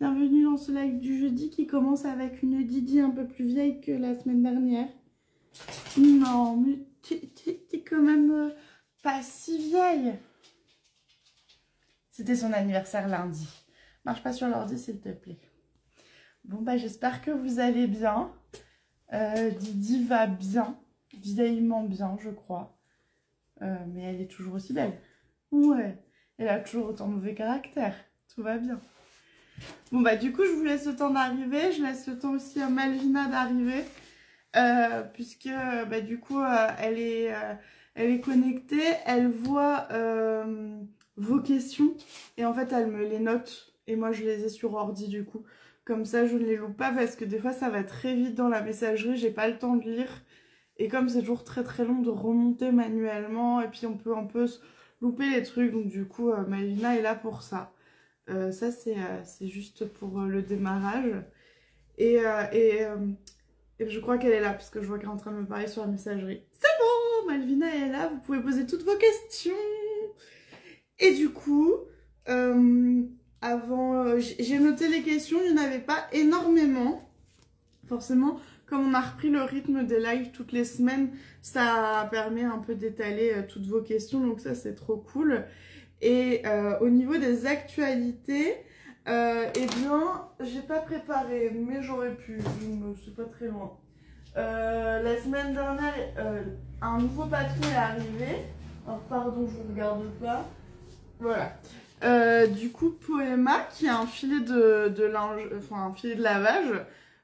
Bienvenue dans ce live du jeudi qui commence avec une Didi un peu plus vieille que la semaine dernière. Non, mais t'es quand même pas si vieille. C'était son anniversaire lundi. Marche pas sur l'ordi s'il te plaît. Bon bah j'espère que vous allez bien. Didi va bien, vieillement bien je crois. Mais elle est toujours aussi belle. Ouais, elle a toujours autant de mauvais caractère. Tout va bien. Bon bah du coup je vous laisse le temps d'arriver, je laisse le temps aussi à Malvina d'arriver puisque bah, du coup elle est connectée, elle voit vos questions et en fait elle me les note et moi je les ai sur ordi du coup, comme ça je ne les loupe pas parce que des fois ça va très vite dans la messagerie, j'ai pas le temps de lire et comme c'est toujours très long de remonter manuellement et puis on peut un peu louper les trucs, donc du coup Malvina est là pour ça. Ça c'est juste pour le démarrage et je crois qu'elle est là parce que je vois qu'elle est en train de me parler sur la messagerie. C'est bon, Malvina est là, vous pouvez poser toutes vos questions. Et du coup avant j'ai noté les questions, il n'y en avait pas énormément forcément. Comme on a repris le rythme des lives toutes les semaines, ça permet un peu d'étaler toutes vos questions, donc ça c'est trop cool. Et au niveau des actualités, eh bien, j'ai pas préparé, mais j'aurais pu, c'est pas très loin. La semaine dernière, un nouveau patron est arrivé. Alors, pardon, je vous regarde pas. Voilà. Du coup, Poema, qui a un filet de linge, enfin un filet de lavage.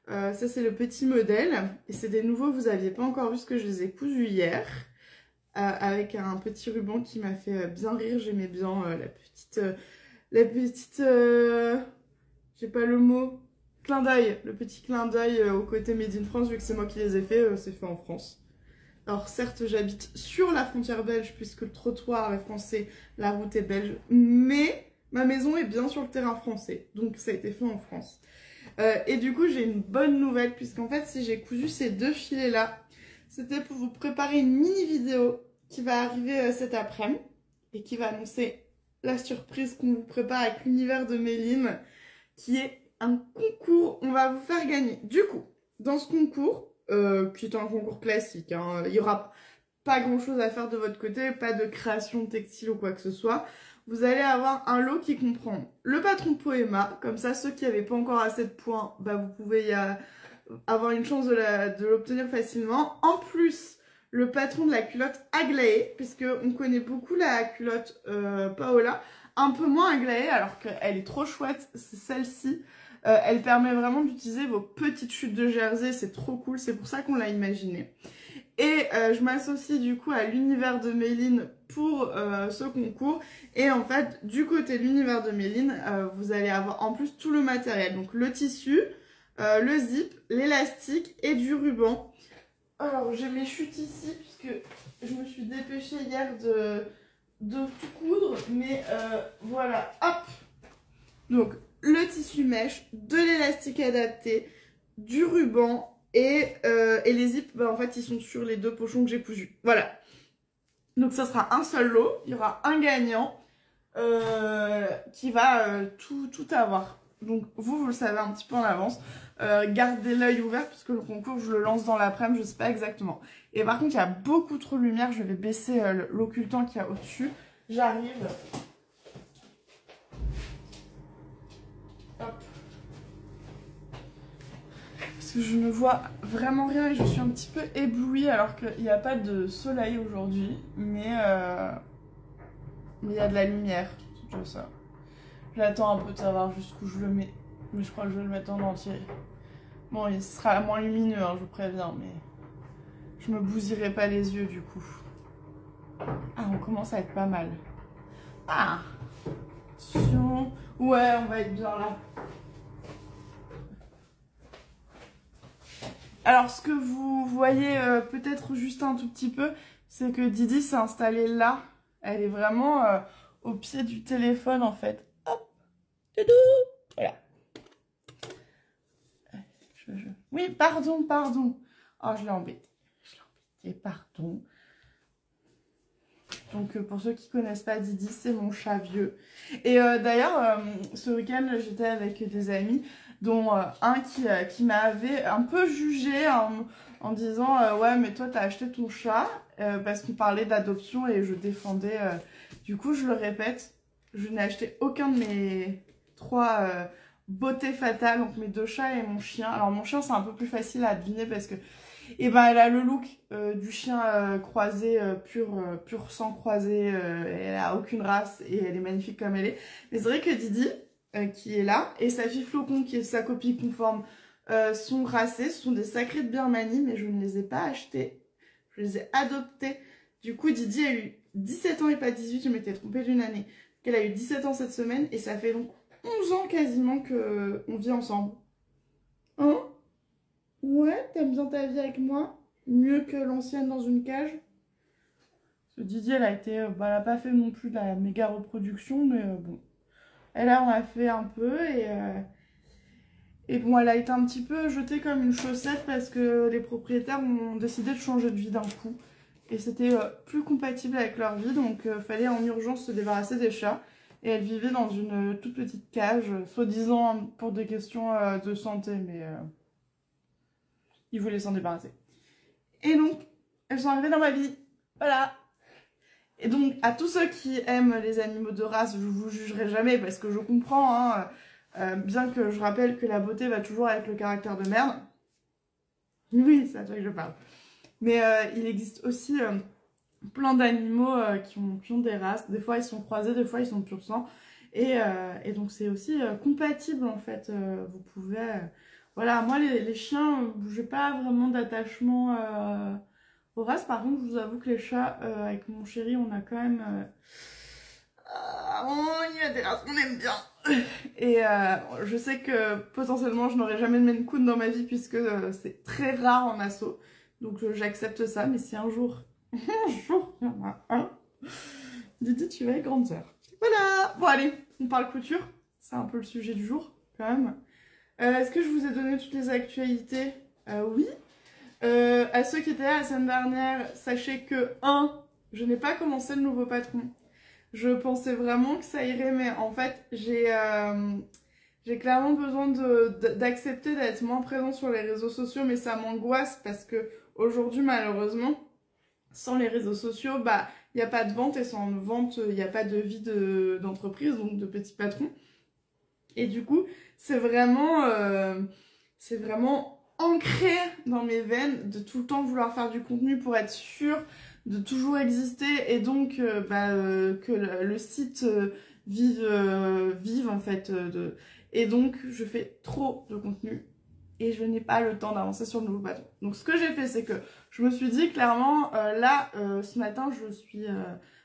Ça, c'est le petit modèle. Et c'est des nouveaux, vous aviez pas encore vu ce que je les ai cousus hier. Avec un petit ruban qui m'a fait bien rire, j'aimais bien la petite j'ai pas le mot, clin d'œil, le petit clin d'œil au côté Made in France, vu que c'est moi qui les ai fait, c'est fait en France. Alors certes j'habite sur la frontière belge puisque le trottoir est français, la route est belge, mais ma maison est bien sur le terrain français, donc ça a été fait en France. Et du coup j'ai une bonne nouvelle puisqu'en fait si j'ai cousu ces deux filets là, c'était pour vous préparer une mini vidéo qui va arriver cet après-midi et qui va annoncer la surprise qu'on vous prépare avec l'univers de Méline, qui est un concours. On va vous faire gagner. Du coup, dans ce concours, qui est un concours classique, hein, il n'y aura pas grand-chose à faire de votre côté, pas de création textile ou quoi que ce soit. Vous allez avoir un lot qui comprend le patron Poema, comme ça ceux qui n'avaient pas encore assez de points, bah, vous pouvez avoir une chance de l'obtenir facilement. En plus, le patron de la culotte Aglaé, puisque on connaît beaucoup la culotte Paola, un peu moins Aglaé, alors qu'elle est trop chouette, c'est celle-ci. Elle permet vraiment d'utiliser vos petites chutes de jersey, c'est trop cool, c'est pour ça qu'on l'a imaginé. Et je m'associe du coup à l'univers de Méline pour ce concours. Et en fait, du côté de l'univers de Méline, vous allez avoir en plus tout le matériel. Donc le tissu, le zip, l'élastique et du ruban. Alors j'ai mes chutes ici puisque je me suis dépêchée hier de tout coudre. Mais voilà, hop. Donc le tissu mèche, de l'élastique adapté, du ruban et les zips, bah, en fait ils sont sur les deux pochons que j'ai cousus. Voilà. Donc ça sera un seul lot, il y aura un gagnant qui va tout avoir. Donc vous le savez un petit peu en avance. Gardez l'œil ouvert puisque le concours je le lance dans l'après-midi, je sais pas exactement. Et par contre il y a beaucoup trop de lumière, je vais baisser l'occultant qu'il y a au-dessus. J'arrive. Hop. Parce que je ne vois vraiment rien et je suis un petit peu éblouie alors qu'il n'y a pas de soleil aujourd'hui. Mais il y a de la lumière, c'est déjà ça. J'attends un peu de savoir jusqu'où je le mets. Mais je crois que je vais le mettre en entier. Bon, il sera moins lumineux, hein, je vous préviens, mais je me bousillerai pas les yeux du coup. Ah, on commence à être pas mal. Ah, attention. Ouais, on va être bien là. Alors, ce que vous voyez peut-être juste un tout petit peu, c'est que Didi s'est installée là. Elle est vraiment au pied du téléphone en fait. Hop, doudou. Voilà. Oui, pardon. Oh, je l'ai embêté. Pardon. Donc pour ceux qui connaissent pas Didi, c'est mon chat vieux. Et d'ailleurs, ce week-end, j'étais avec des amis, dont un qui m'avait un peu jugé en disant ouais mais toi t'as acheté ton chat parce qu'on parlait d'adoption et je défendais. Du coup je le répète, je n'ai acheté aucun de mes 3 beautés fatales, donc mes 2 chats et mon chien. Alors mon chien c'est un peu plus facile à deviner parce que et ben elle a le look du chien croisé, pur sang croisé, elle a aucune race et elle est magnifique comme elle est. Mais c'est vrai que Didi, qui est là, et sa fille Flocon, qui est sa copie conforme, sont racées, ce sont des sacrés de Birmanie, mais je ne les ai pas achetées, je les ai adoptées. Du coup Didi a eu 17 ans et pas 18, je m'étais trompée d'une année. Elle a eu 17 ans cette semaine et ça fait donc 11 ans quasiment qu'on vit ensemble. Hein? Ouais, t'aimes bien ta vie avec moi? Mieux que l'ancienne dans une cage? Parce que Didi, elle a été... elle a pas fait non plus de la méga reproduction, mais bon. Elle en a fait un peu et bon, elle a été un petit peu jetée comme une chaussette parce que les propriétaires ont décidé de changer de vie d'un coup. Et c'était plus compatible avec leur vie, donc fallait en urgence se débarrasser des chats. Et elle vivait dans une toute petite cage, soi-disant pour des questions de santé, mais... ils voulaient s'en débarrasser. Et donc, elles sont arrivées dans ma vie. Voilà. Et donc, à tous ceux qui aiment les animaux de race, je vous jugerai jamais parce que je comprends, hein, bien que je rappelle que la beauté va toujours avec le caractère de merde. Oui, c'est à toi que je parle. Mais il existe aussi plein d'animaux qui ont des races. Des fois, ils sont croisés, des fois, ils sont pur sang. Et donc, c'est aussi compatible, en fait. Vous pouvez... voilà, moi, les chiens, j'ai pas vraiment d'attachement aux races. Par contre, je vous avoue que les chats, avec mon chéri, on a quand même... il y a des races qu'on aime bien. Et je sais que potentiellement, je n'aurai jamais de Maine Coon dans ma vie puisque c'est très rare en assaut. Donc, j'accepte ça. Mais si un jour, il y en a un, Didi, tu vas être grande sœur. Voilà. Bon, allez, on parle couture. C'est un peu le sujet du jour, quand même. Est-ce que je vous ai donné toutes les actualités? Oui. À ceux qui étaient là la semaine dernière, sachez que 1, je n'ai pas commencé le nouveau patron. Je pensais vraiment que ça irait, mais en fait, j'ai clairement besoin d'accepter d'être moins présent sur les réseaux sociaux, mais ça m'angoisse parce que aujourd'hui, malheureusement, sans les réseaux sociaux, bah, il n'y a pas de vente et sans vente, il n'y a pas de vie d'entreprise, donc de petit patron. Et du coup, c'est vraiment ancré dans mes veines de tout le temps vouloir faire du contenu pour être sûr de toujours exister et donc que le site vive en fait. Et donc, je fais trop de contenu et je n'ai pas le temps d'avancer sur le nouveau patron. Donc, ce que j'ai fait, c'est que je me suis dit clairement, ce matin, je suis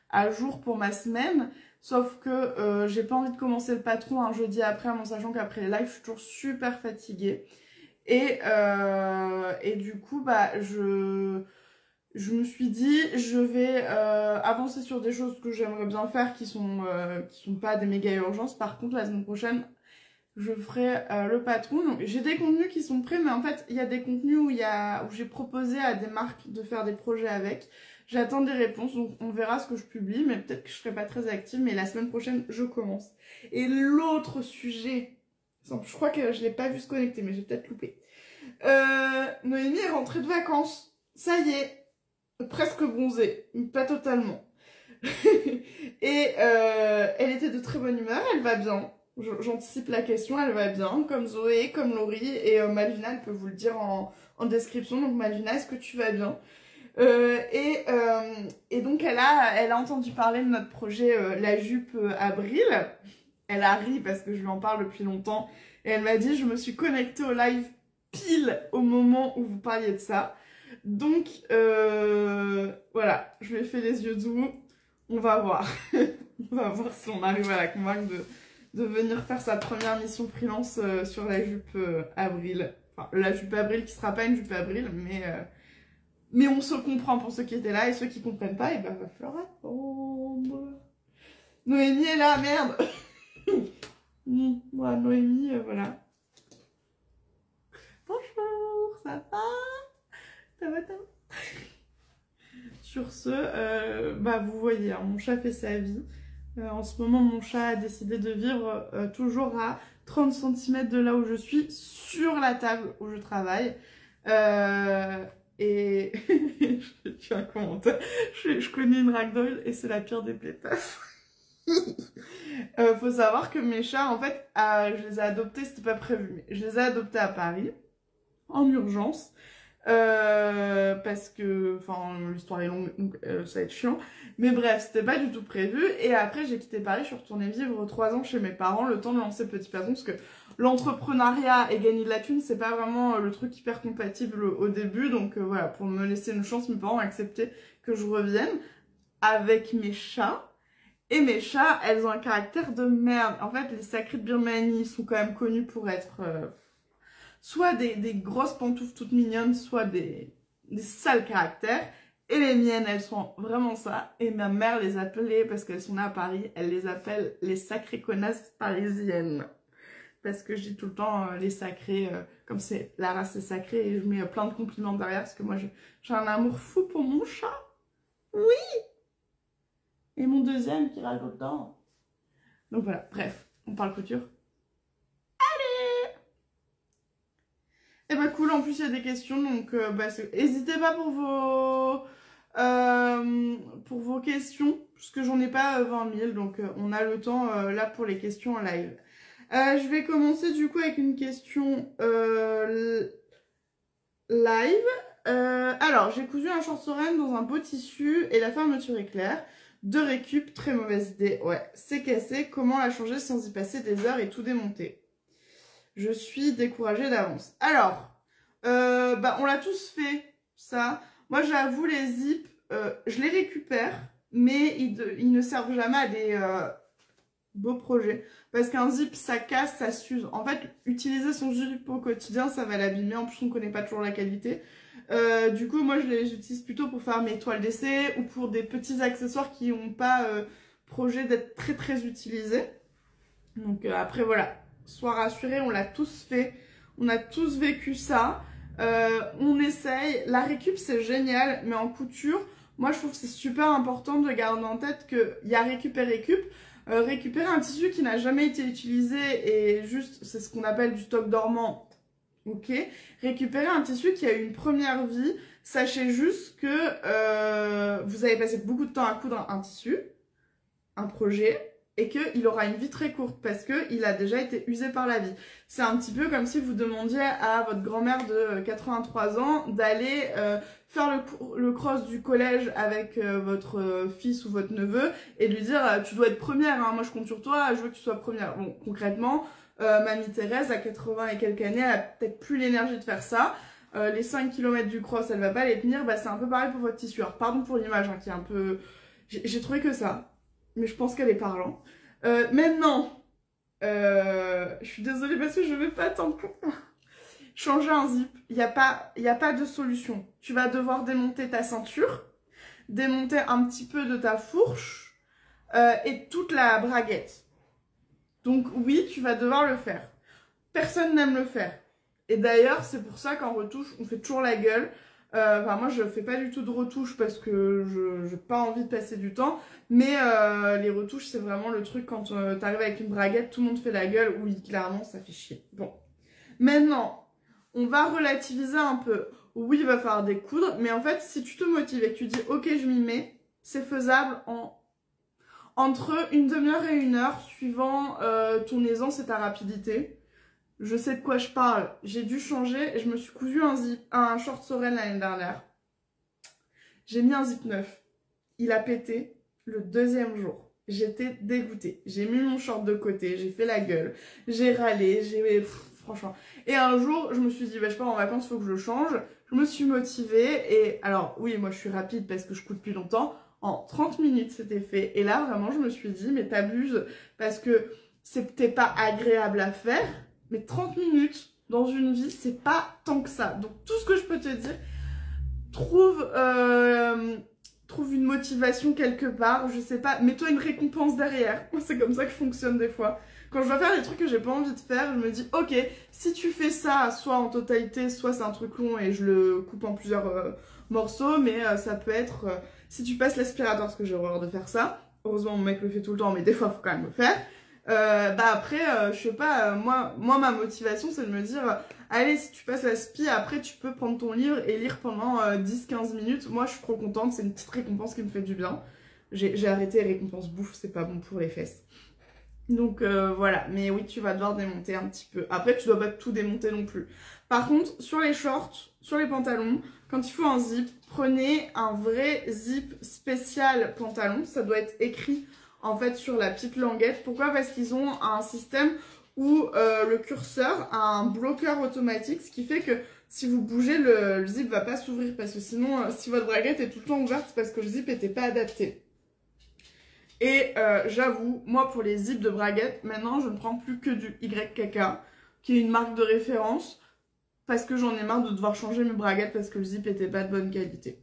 à jour pour ma semaine. Sauf que j'ai pas envie de commencer le patron un jeudi après, en sachant qu'après les lives, je suis toujours super fatiguée. Et du coup, bah, je me suis dit, je vais avancer sur des choses que j'aimerais bien faire qui sont pas des méga urgences. Par contre, la semaine prochaine, je ferai le patron. Donc, j'ai des contenus qui sont prêts, mais en fait, il y a des contenus où j'ai proposé à des marques de faire des projets avec. J'attends des réponses, donc on verra ce que je publie, mais peut-être que je serai pas très active, mais la semaine prochaine, je commence. Et l'autre sujet, je crois que je l'ai pas vu se connecter, mais j'ai peut-être loupé. Noémie est rentrée de vacances. Ça y est, presque bronzée, pas totalement. Et elle était de très bonne humeur, elle va bien. J'anticipe la question, elle va bien, comme Zoé, comme Laurie, et Malvina, elle peut vous le dire en description. Donc Malvina, est-ce que tu vas bien? Et donc elle a entendu parler de notre projet La Jupe Avril. Elle a ri parce que je lui en parle depuis longtemps. Et elle m'a dit, je me suis connectée au live pile au moment où vous parliez de ça. Donc voilà, je lui ai fait les yeux doux. On va voir. On va voir si on arrive à la convaincre de venir faire sa première mission freelance sur La Jupe Avril. Enfin, La Jupe Avril qui sera pas une jupe Avril, mais on se comprend pour ceux qui étaient là et ceux qui comprennent pas, et ben va falloir attendre. Noémie est là, merde. Voilà, Noémie, voilà. Bonjour, ça va? Ça va? Sur ce, bah vous voyez, hein, mon chat fait sa vie. En ce moment, mon chat a décidé de vivre toujours à 30 cm de là où je suis, sur la table où je travaille. Et je fais un commentaire. Je connais une ragdoll et c'est la pire des pétasses. Faut savoir que mes chats, en fait, je les ai adoptés, c'était pas prévu, mais je les ai adoptés à Paris, en urgence. Parce que, enfin, l'histoire est longue, donc ça va être chiant. Mais bref, c'était pas du tout prévu. Et après, j'ai quitté Paris, je suis retournée vivre 3 ans chez mes parents, le temps de lancer Petit Patron, parce que l'entrepreneuriat et gagner de la thune, c'est pas vraiment le truc hyper compatible au début. Donc voilà, pour me laisser une chance, mes parents ont accepté que je revienne avec mes chats. Et mes chats, elles ont un caractère de merde. En fait, les sacrés de Birmanie sont quand même connus pour être soit des grosses pantoufles toutes mignonnes, soit des sales caractères. Et les miennes, elles sont vraiment ça. Et ma mère les appelait, parce qu'elles sont nées à Paris, elle les appelle les sacrées connasses parisiennes. Parce que je dis tout le temps les sacrés, comme c'est la race est sacrée, et je mets plein de compliments derrière, parce que moi j'ai un amour fou pour mon chat. Oui! Et mon deuxième qui râle tout le temps. Donc voilà, bref, on parle couture. Allez! Et bah cool, en plus il y a des questions, donc bah, n'hésitez pas pour vos questions, puisque j'en ai pas 20 000, donc on a le temps là pour les questions en live. Je vais commencer du coup avec une question live. Alors, j'ai cousu un short sereine dans un beau tissu et la fermeture est claire. De récup, très mauvaise idée. Ouais, c'est cassé. Comment la changer sans y passer des heures et tout démonter? Je suis découragée d'avance. Alors, bah, on l'a tous fait, ça. Moi, j'avoue, les zips, je les récupère, mais ils ne servent jamais à des beaux projets. Parce qu'un zip, ça casse, ça s'use. En fait, utiliser son zip au quotidien, ça va l'abîmer. En plus, on ne connaît pas toujours la qualité. Du coup, moi, je les utilise plutôt pour faire mes toiles d'essai ou pour des petits accessoires qui n'ont pas projet d'être très très utilisés. Donc après, voilà, sois rassurés, on l'a tous fait. On a tous vécu ça. On essaye. La récup, c'est génial, mais en couture, moi, je trouve que c'est super important de garder en tête qu'il y a récup et récup. Récupérer un tissu qui n'a jamais été utilisé et juste, c'est ce qu'on appelle du stock dormant. Ok, récupérer un tissu qui a eu une première vie, sachez juste que vous avez passé beaucoup de temps à coudre un tissu, un projet, et qu'il aura une vie très courte parce qu'il a déjà été usé par la vie. C'est un petit peu comme si vous demandiez à votre grand-mère de 83 ans d'aller faire le cross du collège avec votre fils ou votre neveu et de lui dire tu dois être première, hein, moi je compte sur toi, je veux que tu sois première. Bon, concrètement, mamie Thérèse, à 80 et quelques années, elle a peut-être plus l'énergie de faire ça. Les 5 km du cross, elle va pas les tenir. Bah, c'est un peu pareil pour votre tissu. Alors, pardon pour l'image, hein, qui est un peu... J'ai trouvé que ça, mais je pense qu'elle est parlant. Maintenant, je suis désolée parce que je vais pas tant... Changer un zip, il n'y a pas de solution. Tu vas devoir démonter ta ceinture, démonter un petit peu de ta fourche et toute la braguette. Donc oui, tu vas devoir le faire. Personne n'aime le faire. Et d'ailleurs, c'est pour ça qu'en retouche, on fait toujours la gueule. Enfin, moi, je fais pas du tout de retouche parce que je n'ai pas envie de passer du temps. Mais les retouches, c'est vraiment le truc quand tu arrives avec une braguette, tout le monde fait la gueule. Oui, clairement, ça fait chier. Bon. Maintenant, on va relativiser un peu. Oui, il va falloir découdre. Mais en fait, si tu te motives et que tu dis « Ok, je m'y mets », c'est faisable entre une demi-heure et 1 heure, suivant ton aisance et ta rapidité. Je sais de quoi je parle. J'ai dû changer. Je me suis cousu un short sereine l'année dernière. J'ai mis un zip neuf. Il a pété le 2e jour. J'étais dégoûtée. J'ai mis mon short de côté. J'ai fait la gueule. J'ai râlé. Franchement. Et un jour, je me suis dit, bah, je pars en vacances, il faut que je le change. Je me suis motivée. Et alors, oui, moi, je suis rapide parce que je couds depuis longtemps. En 30 minutes, c'était fait. Et là, vraiment, je me suis dit, mais t'abuses parce que c'était pas agréable à faire. Mais 30 minutes dans une vie, c'est pas tant que ça. Donc, tout ce que je peux te dire, trouve une motivation quelque part, je sais pas, mets-toi une récompense derrière. Moi, c'est comme ça que je fonctionne des fois. Quand je dois faire des trucs que j'ai pas envie de faire, je me dis, ok, si tu fais ça, soit en totalité, soit c'est un truc long et je le coupe en plusieurs morceaux, mais ça peut être... Si tu passes l'aspirateur, parce que j'ai horreur de faire ça, heureusement mon mec le fait tout le temps, mais des fois il faut quand même le faire. Après, je sais pas, moi ma motivation c'est de me dire, allez, si tu passes l'aspi, après tu peux prendre ton livre et lire pendant 10-15 minutes. Moi je suis trop contente, c'est une petite récompense qui me fait du bien. J'ai arrêté les récompenses bouffe, c'est pas bon pour les fesses. Donc voilà, mais oui, tu vas devoir démonter un petit peu. Après, tu dois pas tout démonter non plus. Par contre, sur les shorts, sur les pantalons, quand il faut un zip, prenez un vrai zip spécial pantalon. Ça doit être écrit en fait sur la petite languette. Pourquoi? Parce qu'ils ont un système où le curseur a un bloqueur automatique, ce qui fait que si vous bougez, le zip va pas s'ouvrir. Parce que sinon, si votre braguette est tout le temps ouverte, c'est parce que le zip n'était pas adapté. Et j'avoue, moi pour les zips de braguette, maintenant je ne prends plus que du YKK, qui est une marque de référence, parce que j'en ai marre de devoir changer mes braguettes parce que le zip n'était pas de bonne qualité.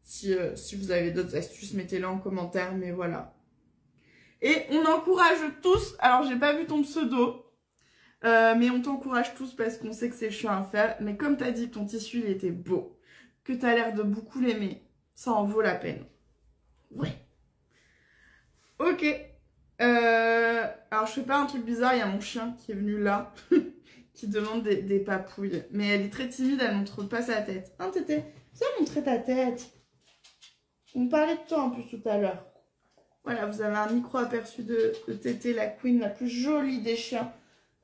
Si vous avez d'autres astuces, mettez-les en commentaire, mais voilà. Et on encourage tous, alors j'ai pas vu ton pseudo, mais on t'encourage tous parce qu'on sait que c'est chiant à faire, mais comme t'as dit que ton tissu il était beau, que t'as l'air de beaucoup l'aimer, ça en vaut la peine. Ouais. Ok, alors je fais pas un truc bizarre, il y a mon chien qui est venu là, qui demande des papouilles. Mais elle est très timide, elle montre pas sa tête. Hein Tété, viens montrer ta tête. On parlait de toi en plus tout à l'heure. Voilà, vous avez un micro-aperçu de Tété, la queen la plus jolie des chiens.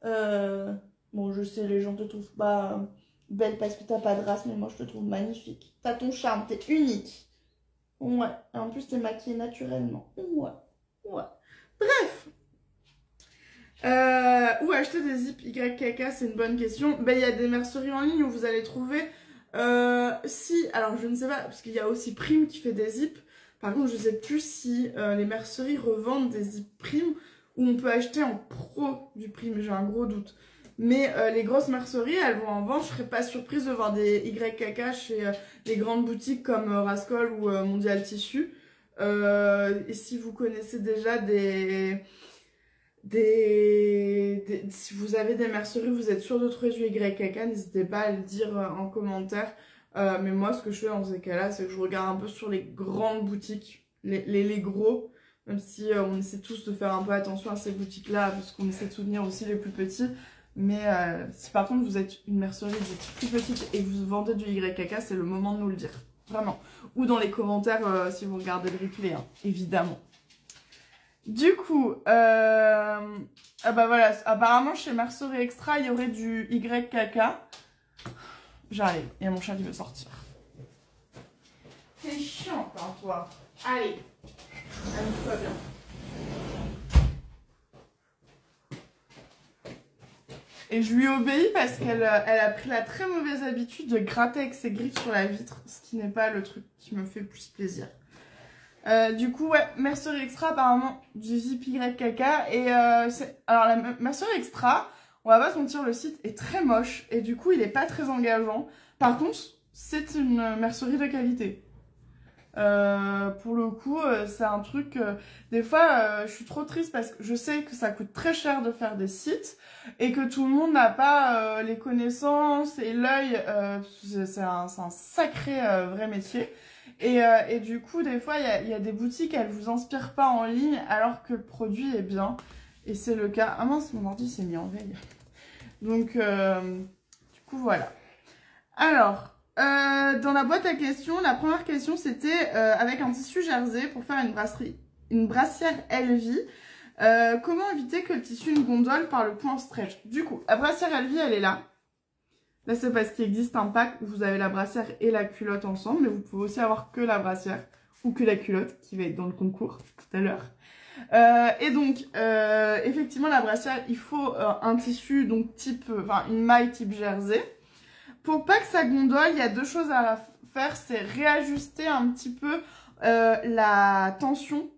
Bon, je sais, les gens te trouvent pas belle parce que t'as pas de race, mais moi je te trouve magnifique. T'as ton charme, t'es unique. Ouais, et en plus t'es maquillée naturellement. Ouais. Ouais. Bref. Où acheter des zips YKK, c'est une bonne question. Ben, il y a des merceries en ligne où vous allez trouver. Si, alors je ne sais pas, parce qu'il y a aussi Prime qui fait des zips. Par contre, je ne sais plus si les merceries revendent des zips Prime ou on peut acheter en pro du Prime. J'ai un gros doute. Mais les grosses merceries, elles vont en vente. Je serais pas surprise de voir des YKK chez les grandes boutiques comme Rascol ou Mondial Tissu. Et si vous connaissez déjà si vous avez des merceries, vous êtes sûr de trouver du YKK, n'hésitez pas à le dire en commentaire. Mais moi, ce que je fais dans ces cas-là, c'est que je regarde un peu sur les grandes boutiques, les gros, même si on essaie tous de faire un peu attention à ces boutiques-là, parce qu'on essaie de soutenir aussi les plus petits. Mais si par contre vous êtes une mercerie plus petite et que vous vendez du YKK, c'est le moment de nous le dire. Vraiment. Ou dans les commentaires si vous regardez le replay, hein, évidemment. Du coup, ah bah voilà, apparemment chez Mercerie Extra, il y aurait du YKK. J'arrive, il y a mon chat qui veut sortir. C'est chiant quand toi. Allez, amuse-toi bien. Et je lui obéis parce qu'elle a pris la très mauvaise habitude de gratter avec ses griffes sur la vitre, ce qui n'est pas le truc qui me fait le plus plaisir. Du coup, ouais, Mercerie Extra, apparemment, du zip YKK. Et alors, la Mercerie Extra, on va pas se mentir, le site est très moche et du coup, il est pas très engageant. Par contre, c'est une mercerie de qualité. Pour le coup, c'est un truc... des fois, je suis trop triste parce que je sais que ça coûte très cher de faire des sites et que tout le monde n'a pas les connaissances et l'œil. C'est un sacré vrai métier. Et du coup, des fois, il y a des boutiques, elles vous inspirent pas en ligne alors que le produit est bien. Et c'est le cas... Ah mince, mon ordi s'est mis en veille. Donc, du coup, voilà. Alors... dans la boîte à questions, la première question c'était avec un tissu jersey pour faire une brassière Elvie. Comment éviter que le tissu ne gondole par le point stretch? Du coup, la brassière Elvie elle est là. Là c'est parce qu'il existe un pack où vous avez la brassière et la culotte ensemble, mais vous pouvez aussi avoir que la brassière ou que la culotte qui va être dans le concours tout à l'heure. Et donc effectivement la brassière il faut un tissu donc type, enfin une maille type jersey. Pour pas que ça gondole, il y a deux choses à faire, c'est réajuster un petit peu la tension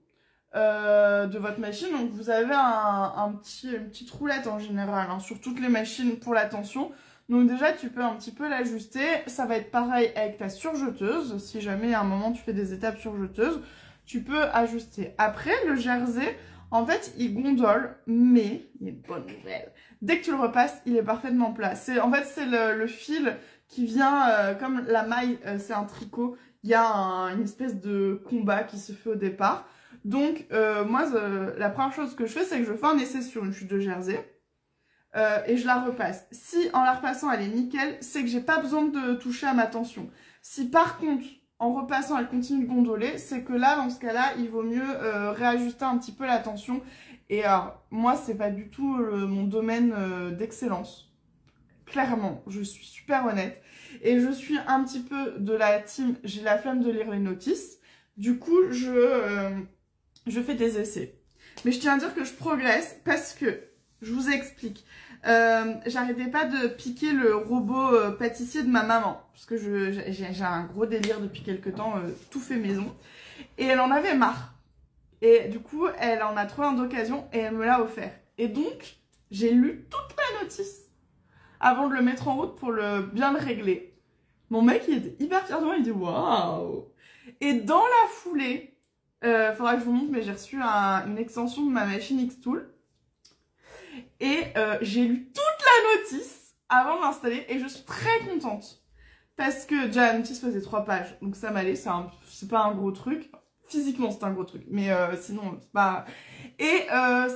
de votre machine. Donc vous avez une petite roulette en général hein, sur toutes les machines pour la tension. Donc déjà tu peux un petit peu l'ajuster. Ça va être pareil avec ta surjeteuse. Si jamais à un moment tu fais des étapes surjeteuses, tu peux ajuster. Après le jersey, en fait il gondole, mais il y a une bonne nouvelle. Dès que tu le repasses, il est parfaitement plat. En fait, c'est le fil qui vient, comme la maille, c'est un tricot, il y a une espèce de combat qui se fait au départ. Donc, moi, la première chose que je fais, c'est que je fais un essai sur une chute de jersey. Et je la repasse. Si en la repassant elle est nickel, c'est que j'ai pas besoin de toucher à ma tension. Si par contre en repassant elle continue de gondoler, c'est que là dans ce cas-là il vaut mieux réajuster un petit peu la tension. Et alors moi c'est pas du tout mon domaine d'excellence. Clairement, je suis super honnête. Et je suis un petit peu de la team, j'ai la flemme de lire les notices. Du coup je fais des essais. Mais je tiens à dire que je progresse parce que je vous explique. J'arrêtais pas de piquer le robot pâtissier de ma maman. Parce que j'ai un gros délire depuis quelques temps, tout fait maison. Et elle en avait marre. Et du coup, elle en a trouvé un d'occasion et elle me l'a offert. Et donc, j'ai lu toute la notice avant de le mettre en route pour bien le régler. Mon mec, il était hyper fier de moi, il dit « Waouh !» Et dans la foulée, faudra que je vous montre, mais j'ai reçu une extension de ma machine Xtool. Et j'ai lu toute la notice avant de l'installer et je suis très contente. Parce que déjà la notice faisait 3 pages, donc ça m'allait, c'est pas un gros truc. Physiquement c'est un gros truc, mais sinon c'est pas... Et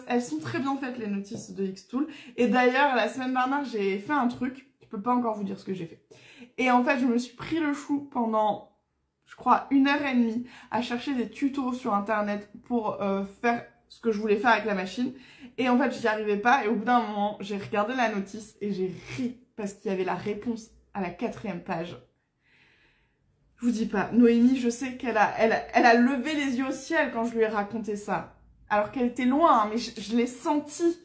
elles sont très bien faites les notices de Xtool. Et d'ailleurs la semaine dernière j'ai fait un truc, je peux pas encore vous dire ce que j'ai fait. Et en fait je me suis pris le chou pendant, je crois, 1h30 à chercher des tutos sur internet pour faire ce que je voulais faire avec la machine. Et en fait, j'y arrivais pas. Et au bout d'un moment, j'ai regardé la notice et j'ai ri parce qu'il y avait la réponse à la 4e page. Je vous dis pas, Noémie, je sais qu'elle a levé les yeux au ciel quand je lui ai raconté ça. Alors qu'elle était loin, hein, mais je l'ai senti.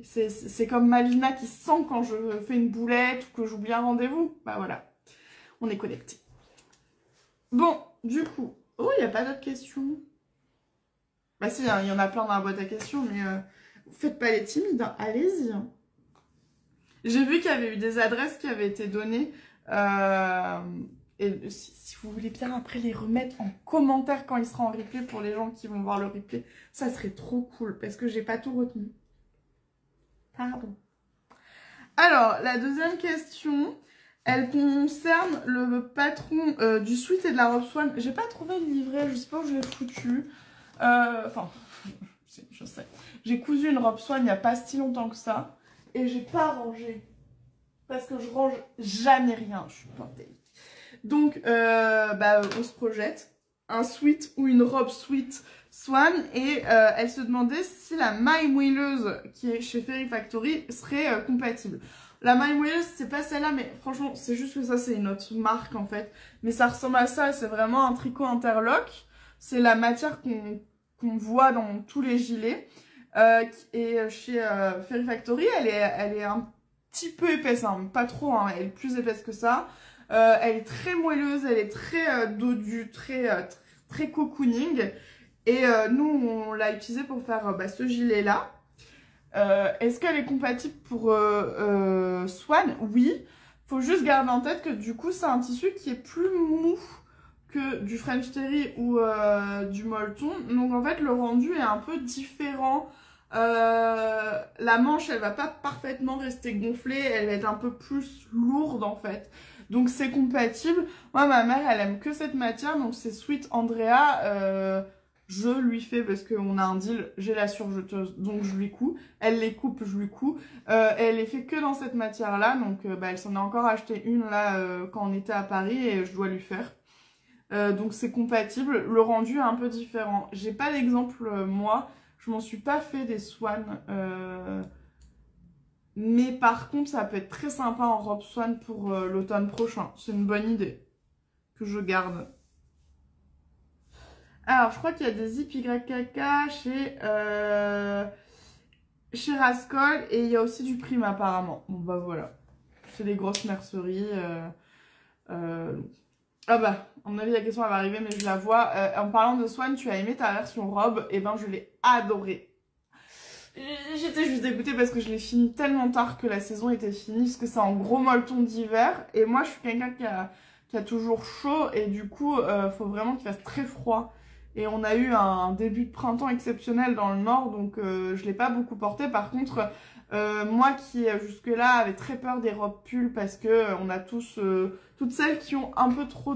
C'est comme Malina qui sent quand je fais une boulette ou que j'oublie un rendez-vous. Bah voilà, on est connectés. Bon, du coup... Oh, il n'y a pas d'autres questions. Bah si, il y en a plein dans la boîte à questions, mais faites pas les timides, hein. Allez-y. Hein. J'ai vu qu'il y avait eu des adresses qui avaient été données. Et si vous voulez bien après les remettre en commentaire quand il sera en replay pour les gens qui vont voir le replay, ça serait trop cool parce que j'ai pas tout retenu. Pardon. Alors, la deuxième question, elle concerne le patron du sweat et de la robe swan. J'ai pas trouvé le livret, je sais pas où je l'ai foutu. Enfin, je sais. J'ai cousu une robe swan il n'y a pas si longtemps que ça. Et j'ai pas rangé. Parce que je range jamais rien. Je suis panthéique. Donc, on se projette. Un sweat ou une robe sweat swan. Et elle se demandait si la maille moelleuse qui est chez Fairy Factory serait compatible. La maille moelleuse, c'est pas celle-là, mais franchement, c'est juste que ça, c'est une autre marque en fait. Mais ça ressemble à ça. C'est vraiment un tricot interlock. C'est la matière qu'on voit dans tous les gilets. Et chez Fairy Factory, elle est un petit peu épaisse, hein, pas trop, hein, elle est plus épaisse que ça. Elle est très moelleuse, elle est très dodue, très cocooning. Et nous, on l'a utilisée pour faire ce gilet-là. Est-ce qu'elle est compatible pour Swan? Oui. Faut juste garder en tête que du coup, c'est un tissu qui est plus mou que du French Terry ou du molleton. Donc en fait le rendu est un peu différent. La manche elle va pas parfaitement rester gonflée, elle va être un peu plus lourde en fait. Donc c'est compatible. Moi ma mère elle aime que cette matière, donc c'est Sweet Andrea. Je lui fais parce qu'on a un deal, j'ai la surjeteuse donc je lui couds. Elle les coupe, je lui couds. Elle les fait que dans cette matière là, donc elle s'en a encore acheté une là quand on était à Paris et je dois lui faire. Donc c'est compatible, le rendu est un peu différent. J'ai pas d'exemple moi, je m'en suis pas fait des swan, mais par contre ça peut être très sympa en robe swan pour l'automne prochain. C'est une bonne idée que je garde. Alors je crois qu'il y a des zip YKK chez Rascol et il y a aussi du Prime apparemment. Bon bah voilà, c'est les grosses merceries. Ah bah, à mon avis la question elle va arriver mais je la vois. En parlant de Swan, tu as aimé ta version robe? Et ben je l'ai adorée. J'étais juste dégoûtée parce que je l'ai fini tellement tard que la saison était finie. Parce que c'est en gros molleton d'hiver. Et moi je suis quelqu'un qui a toujours chaud. Et du coup faut vraiment qu'il fasse très froid. Et on a eu un début de printemps exceptionnel dans le nord. Donc je l'ai pas beaucoup porté. Par contre... moi qui jusque-là avait très peur des robes pulls parce que on a tous, toutes celles qui ont un peu trop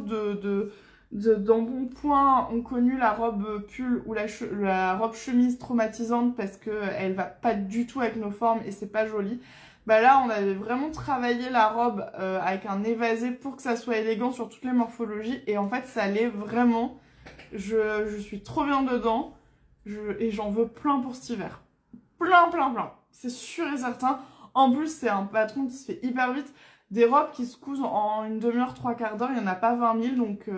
d'embonpoint ont connu la robe pull ou la robe chemise traumatisante parce qu'elle va pas du tout avec nos formes et c'est pas joli. Bah là, on avait vraiment travaillé la robe avec un évasé pour que ça soit élégant sur toutes les morphologies. Et en fait, ça l'est vraiment. Je suis trop bien dedans. Et j'en veux plein pour cet hiver. Plein, plein, plein. C'est sûr et certain. En plus, c'est un patron qui se fait hyper vite. Des robes qui se cousent en une demi-heure, 3/4 d'heure. Il n'y en a pas 20 000, donc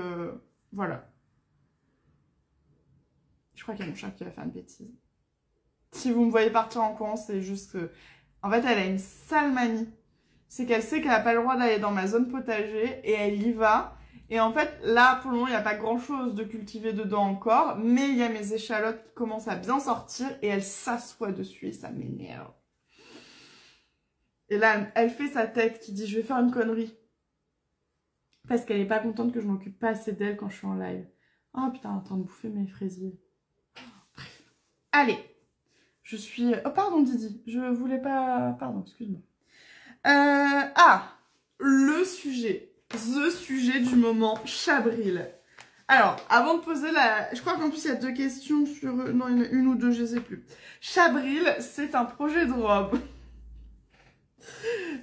voilà. Je crois qu'il y a mon chat qui va faire une bêtise. Si vous me voyez partir en courant, c'est juste que... En fait, elle a une sale manie. C'est qu'elle sait qu'elle n'a pas le droit d'aller dans ma zone potager et elle y va. Et en fait, là, pour le moment, il n'y a pas grand-chose de cultivé dedans encore. Mais il y a mes échalotes qui commencent à bien sortir et elle s'assoit dessus et ça m'énerve. Et là, elle fait sa tête qui dit « Je vais faire une connerie ». Parce qu'elle n'est pas contente que je m'occupe pas assez d'elle quand je suis en live. Oh putain, elle est en train de bouffer mes fraisiers. Bref. Allez. Je suis... Oh, pardon, Didi. Je voulais pas... Pardon, excuse-moi. Le sujet. The sujet du moment, Chabril. Alors, avant de poser la... Je crois qu'en plus, il y a 2 questions sur... Non, il y en a une ou 2, je sais plus. Chabril, c'est un projet de robe.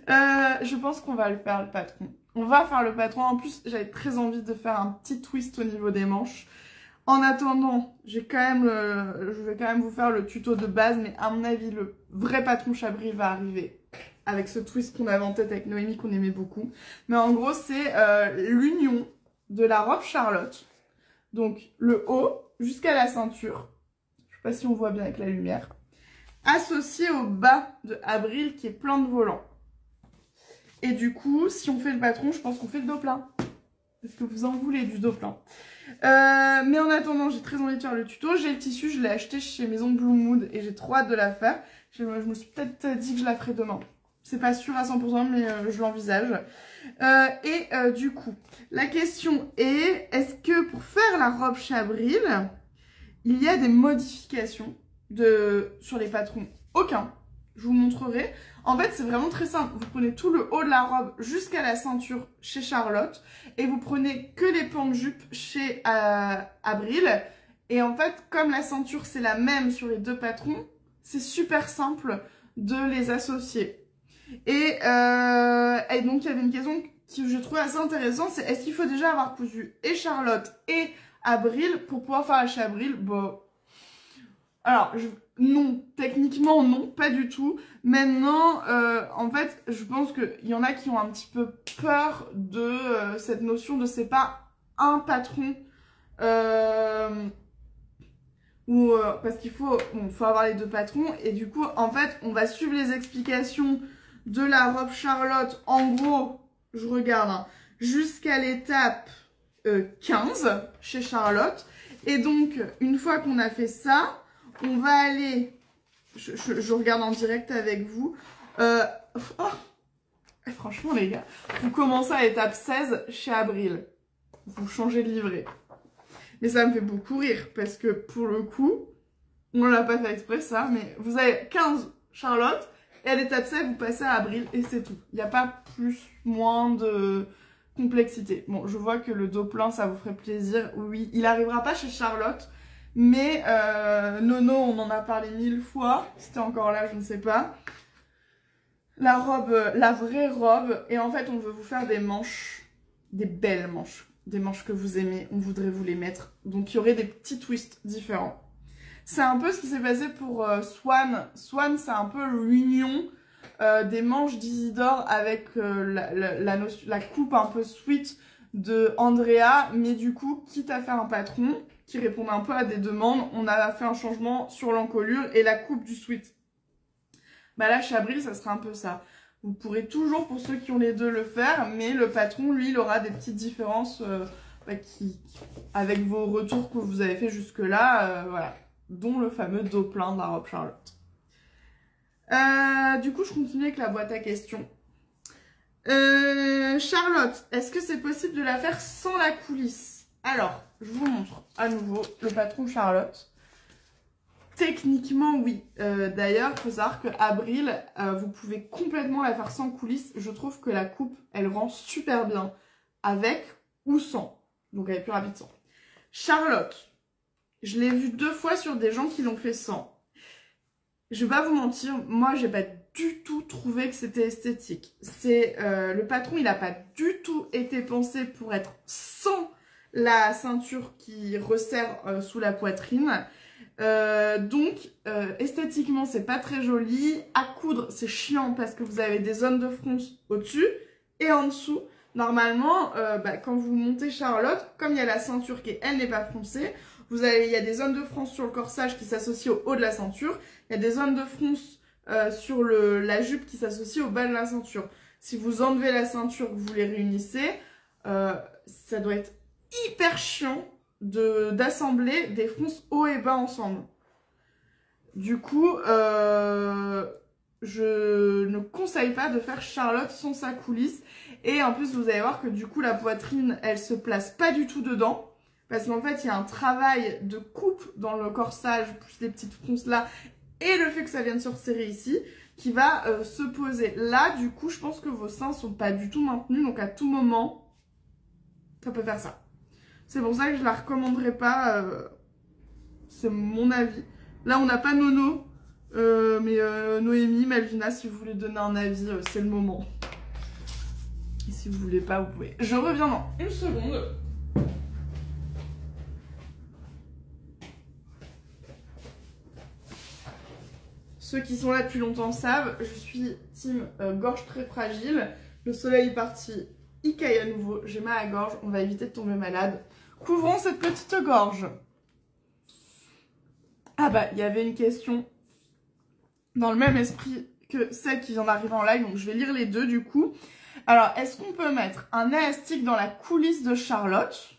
Je pense qu'on va le faire, le patron. On va faire le patron. En plus, j'avais très envie de faire un petit twist au niveau des manches. En attendant, je vais quand même vous faire le tuto de base, mais à mon avis, le vrai patron Chabril va arriver avec ce twist qu'on avait en tête avec Noémie, qu'on aimait beaucoup. Mais en gros, c'est l'union de la robe Charlotte, donc le haut jusqu'à la ceinture, je sais pas si on voit bien avec la lumière, associé au bas de Abril qui est plein de volants. Et du coup, si on fait le patron, je pense qu'on fait le dos plein. Est-ce que vous en voulez du dos plein? Mais en attendant, j'ai très envie de faire le tuto. J'ai le tissu, je l'ai acheté chez Maison Blue Mood et j'ai trop hâte de la faire. Je me suis peut-être dit que je la ferai demain. C'est pas sûr à 100%, mais je l'envisage. Du coup, la question est, est-ce que pour faire la robe Chabril, il y a des modifications sur les patrons? Aucun. Je vous montrerai. En fait, c'est vraiment très simple. Vous prenez tout le haut de la robe jusqu'à la ceinture chez Charlotte. Et vous prenez que les pans de jupe chez Abril. Et en fait, comme la ceinture, c'est la même sur les 2 patrons, c'est super simple de les associer. Et donc, il y avait une question que j'ai trouvée assez intéressante. C'est est-ce qu'il faut déjà avoir cousu et Charlotte et Abril pour pouvoir faire la Chabril? Bon. Alors, non, techniquement non, pas du tout. Maintenant, en fait, je pense qu'il y en a qui ont un petit peu peur de cette notion de c'est pas un patron parce qu'il faut avoir les 2 patrons. Et du coup, en fait, on va suivre les explications de la robe Charlotte. En gros, je regarde, hein, jusqu'à l'étape 15 chez Charlotte. Et donc, une fois qu'on a fait ça, on va aller, je regarde en direct avec vous. Franchement les gars, vous commencez à l'étape 16 chez Abril. Vous changez de livret. Mais ça me fait beaucoup rire parce que pour le coup, on l'a pas fait exprès ça, mais vous avez 15 Charlotte et à l'étape 16 vous passez à Abril et c'est tout. Il n'y a pas plus, moins de complexité. Bon, je vois que le dos plein ça vous ferait plaisir. Oui, il arrivera pas chez Charlotte. Mais Nono, on en a parlé 1000 fois. C'était encore là, je ne sais pas. La robe, la vraie robe. Et en fait, on veut vous faire des manches, des belles manches. Des manches que vous aimez, on voudrait vous les mettre. Donc, il y aurait des petits twists différents. C'est un peu ce qui s'est passé pour Swan. Swan, c'est un peu l'union des manches d'Isidore avec la coupe un peu sweet de Andrea. Mais du coup, quitte à faire un patron qui répondent un peu à des demandes, on a fait un changement sur l'encolure et la coupe du sweat. Bah là, Chabril, ça sera un peu ça. Vous pourrez toujours, pour ceux qui ont les 2, le faire, mais le patron, lui, il aura des petites différences avec vos retours que vous avez fait jusque-là, voilà. Dont le fameux dos plein de la robe Charlotte. Du coup, je continue avec la boîte à questions. Charlotte, est-ce que c'est possible de la faire sans la coulisse? Alors, je vous montre à nouveau le patron Charlotte. Techniquement, oui. D'ailleurs, il faut savoir que Abril, vous pouvez complètement la faire sans coulisses. Je trouve que la coupe, elle rend super bien, avec ou sans. Donc elle est plus rapide sans. Charlotte, je l'ai vue 2 fois sur des gens qui l'ont fait sans. Je vais pas vous mentir, moi j'ai pas du tout trouvé que c'était esthétique. Le patron, il a pas du tout été pensé pour être sans la ceinture qui resserre sous la poitrine. Donc esthétiquement c'est pas très joli. À coudre c'est chiant parce que vous avez des zones de fronce au-dessus et en dessous. Normalement quand vous montez Charlotte, comme il y a la ceinture qui elle n'est pas froncée, il y a des zones de fronce sur le corsage qui s'associent au haut de la ceinture. Il y a des zones de fronce sur la jupe qui s'associent au bas de la ceinture. Si vous enlevez la ceinture, que vous les réunissez, ça doit être hyper chiant d'assembler des fronces haut et bas ensemble. Du coup, je ne conseille pas de faire Charlotte sans sa coulisse. Et en plus, vous allez voir que du coup, la poitrine, elle se place pas du tout dedans. Parce qu'en fait, il y a un travail de coupe dans le corsage, plus les petites fronces là, et le fait que ça vienne se resserrer ici, qui va se poser. Là, du coup, je pense que vos seins sont pas du tout maintenus. Donc, à tout moment, ça peut faire ça. C'est pour ça que je la recommanderais pas. C'est mon avis. Là, on n'a pas Nono. Mais Noémie, Malvina, si vous voulez donner un avis, c'est le moment. Et si vous voulez pas, vous pouvez. Je reviens dans une seconde. Ceux qui sont là depuis longtemps savent, je suis team gorge très fragile. Le soleil est parti, il caille à nouveau. J'ai mal à la gorge, on va éviter de tomber malade. Couvrons cette petite gorge. Ah bah, il y avait une question dans le même esprit que celle qui vient d'arriver en live, donc je vais lire les deux du coup. Alors, est-ce qu'on peut mettre un élastique dans la coulisse de Charlotte?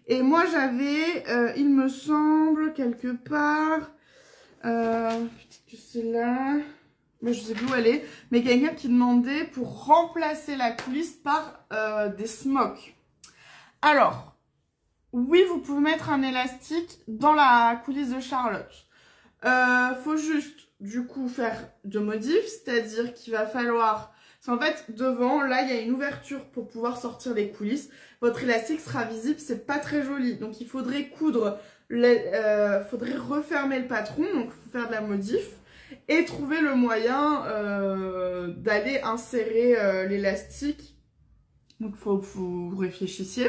Et moi j'avais, il me semble, quelque part... peut-être que c'est là, mais je sais plus où elle est, mais quelqu'un qui demandait pour remplacer la coulisse par des smocks. Alors, oui, vous pouvez mettre un élastique dans la coulisse de Charlotte. Faut juste, du coup, faire deux modifs, c'est-à-dire qu'il va falloir... Parce qu'en fait, devant, là, il y a une ouverture pour pouvoir sortir les coulisses. Votre élastique sera visible, c'est pas très joli. Donc, il faudrait coudre... faudrait refermer le patron, donc il faut faire de la modif et trouver le moyen d'aller insérer l'élastique. Donc il faut que vous réfléchissiez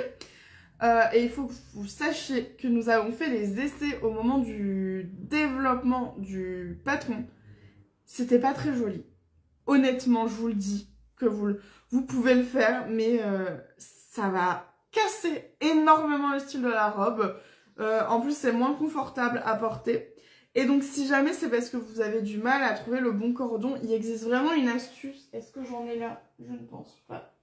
et il faut que vous sachiez que nous avons fait les essais au moment du développement du patron. C'était pas très joli. Honnêtement, je vous le dis que vous pouvez le faire, mais ça va casser énormément le style de la robe. En plus, c'est moins confortable à porter. Et donc, si jamais c'est parce que vous avez du mal à trouver le bon cordon, il existe vraiment une astuce. Est-ce que j'en ai là? Je ne pense pas.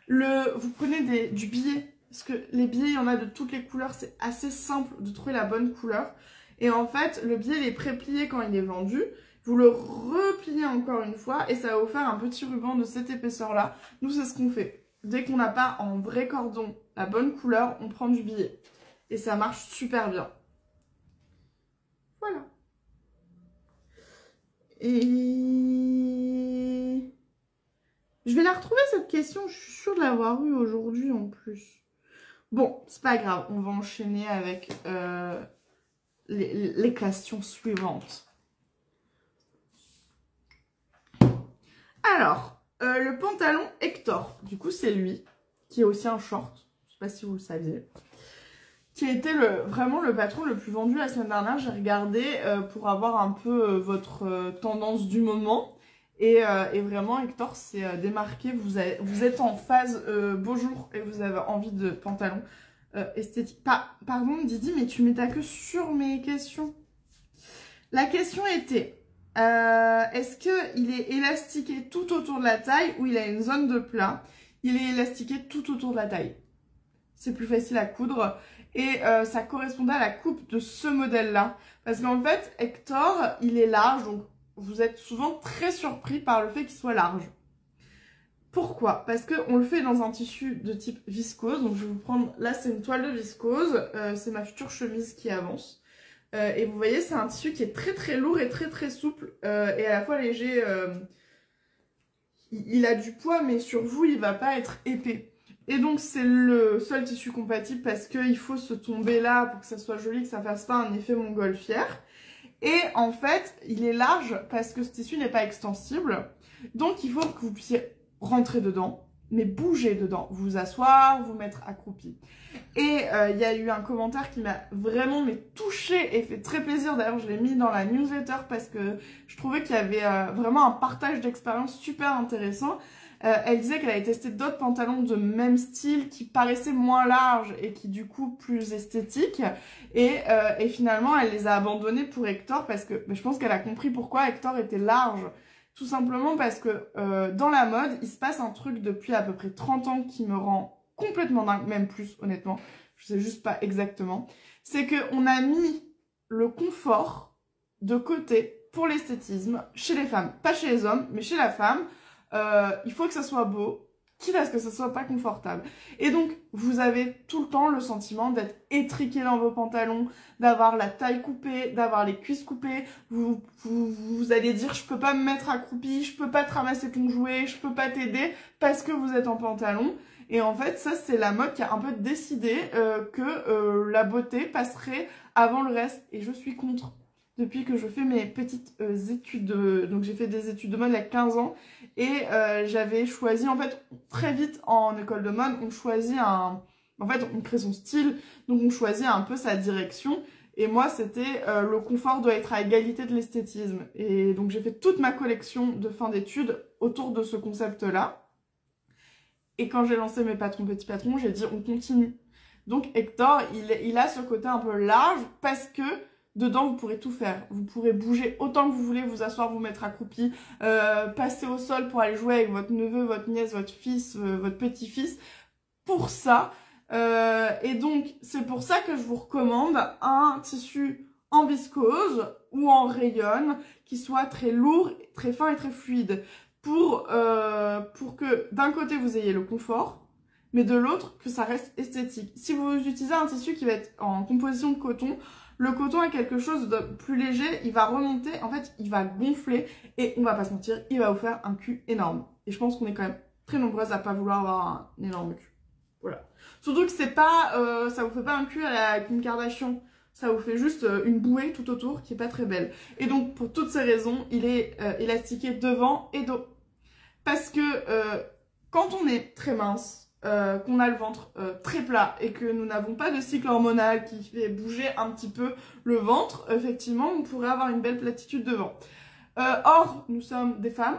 Vous prenez du billet. Parce que les billets, il y en a de toutes les couleurs. C'est assez simple de trouver la bonne couleur. Et en fait, le billet, il est pré-plié quand il est vendu. Vous le repliez encore une fois et ça va vous faire un petit ruban de cette épaisseur-là. Nous, c'est ce qu'on fait. Dès qu'on n'a pas en vrai cordon la bonne couleur, on prend du billet. Et ça marche super bien. Voilà. Et... je vais la retrouver cette question. Je suis sûre de l'avoir eue aujourd'hui en plus. Bon, c'est pas grave. On va enchaîner avec les questions suivantes. Alors, le pantalon Hector. Du coup, c'est lui. Qui est aussi un short. Je sais pas si vous le saviez. Qui a été vraiment le patron le plus vendu la semaine dernière. J'ai regardé pour avoir un peu votre tendance du moment. Et vraiment, Hector s'est démarqué. Vous êtes en phase beau jour et vous avez envie de pantalon esthétique. Pardon, Didi, mais tu mets ta queue sur mes questions. La question était, est-ce qu'il est élastiqué tout autour de la taille ou il a une zone de plat? Il est élastiqué tout autour de la taille. C'est plus facile à coudre. Et ça correspondait à la coupe de ce modèle-là. Parce qu'en fait, Hector, il est large. Donc, vous êtes souvent très surpris par le fait qu'il soit large. Pourquoi? Parce qu'on le fait dans un tissu de type viscose. Donc, je vais vous prendre... Là, c'est une toile de viscose. C'est ma future chemise qui avance. Et vous voyez, c'est un tissu qui est très très lourd et très très souple. Et à la fois léger. Il a du poids, mais sur vous, il va pas être épais. Et donc c'est le seul tissu compatible parce qu'il faut se tomber là pour que ça soit joli, que ça fasse pas un effet montgolfière. Et en fait, il est large parce que ce tissu n'est pas extensible. Donc il faut que vous puissiez rentrer dedans, mais bouger dedans, vous asseoir, vous mettre accroupi. Et il y a eu un commentaire qui m'a vraiment touchée et fait très plaisir. D'ailleurs, je l'ai mis dans la newsletter parce que je trouvais qu'il y avait vraiment un partage d'expérience super intéressant. Elle disait qu'elle avait testé d'autres pantalons de même style qui paraissaient moins larges et qui du coup plus esthétiques. Et finalement, elle les a abandonnés pour Hector parce que je pense qu'elle a compris pourquoi Hector était large. Tout simplement parce que dans la mode, il se passe un truc depuis à peu près 30 ans qui me rend complètement dingue, même plus honnêtement. Je sais juste pas exactement. C'est qu'on a mis le confort de côté pour l'esthétisme chez les femmes. Pas chez les hommes, mais chez la femme. Il faut que ça soit beau, quitte à ce que ça soit pas confortable. Et donc, vous avez tout le temps le sentiment d'être étriqué dans vos pantalons, d'avoir la taille coupée, d'avoir les cuisses coupées. Vous allez dire, je peux pas me mettre accroupi, je peux pas te ramasser ton jouet, je peux pas t'aider parce que vous êtes en pantalon. Et en fait, ça, c'est la mode qui a un peu décidé que la beauté passerait avant le reste. Et je suis contre. Depuis que je fais mes petites études, donc j'ai fait des études de mode il y a 15 ans et j'avais choisi, en fait, très vite en école de mode, on choisit en fait, on crée son style, donc on choisit un peu sa direction. Et moi, c'était le confort doit être à égalité de l'esthétisme. Et donc j'ai fait toute ma collection de fin d'études autour de ce concept-là. Et quand j'ai lancé mes patrons petits patrons, j'ai dit on continue. Donc Hector, il a ce côté un peu large parce que dedans, vous pourrez tout faire. Vous pourrez bouger autant que vous voulez, vous asseoir, vous mettre accroupi, passer au sol pour aller jouer avec votre neveu, votre nièce, votre fils, votre petit-fils. Pour ça. Et donc, c'est pour ça que je vous recommande un tissu en viscose ou en rayon qui soit très lourd, très fin et très fluide. Pour que d'un côté, vous ayez le confort, mais de l'autre, que ça reste esthétique. Si vous utilisez un tissu qui va être en composition de coton, le coton est quelque chose de plus léger, il va remonter, en fait, il va gonfler et on va pas se mentir, il va vous faire un cul énorme. Et je pense qu'on est quand même très nombreuses à pas vouloir avoir un énorme cul. Voilà. Surtout que c'est pas, ça vous fait pas un cul à la Kim Kardashian, ça vous fait juste une bouée tout autour qui est pas très belle. Et donc, pour toutes ces raisons, il est élastiqué devant et dos. Parce que quand on est très mince, qu'on a le ventre très plat et que nous n'avons pas de cycle hormonal qui fait bouger un petit peu le ventre, effectivement, on pourrait avoir une belle platitude devant. Or, nous sommes des femmes,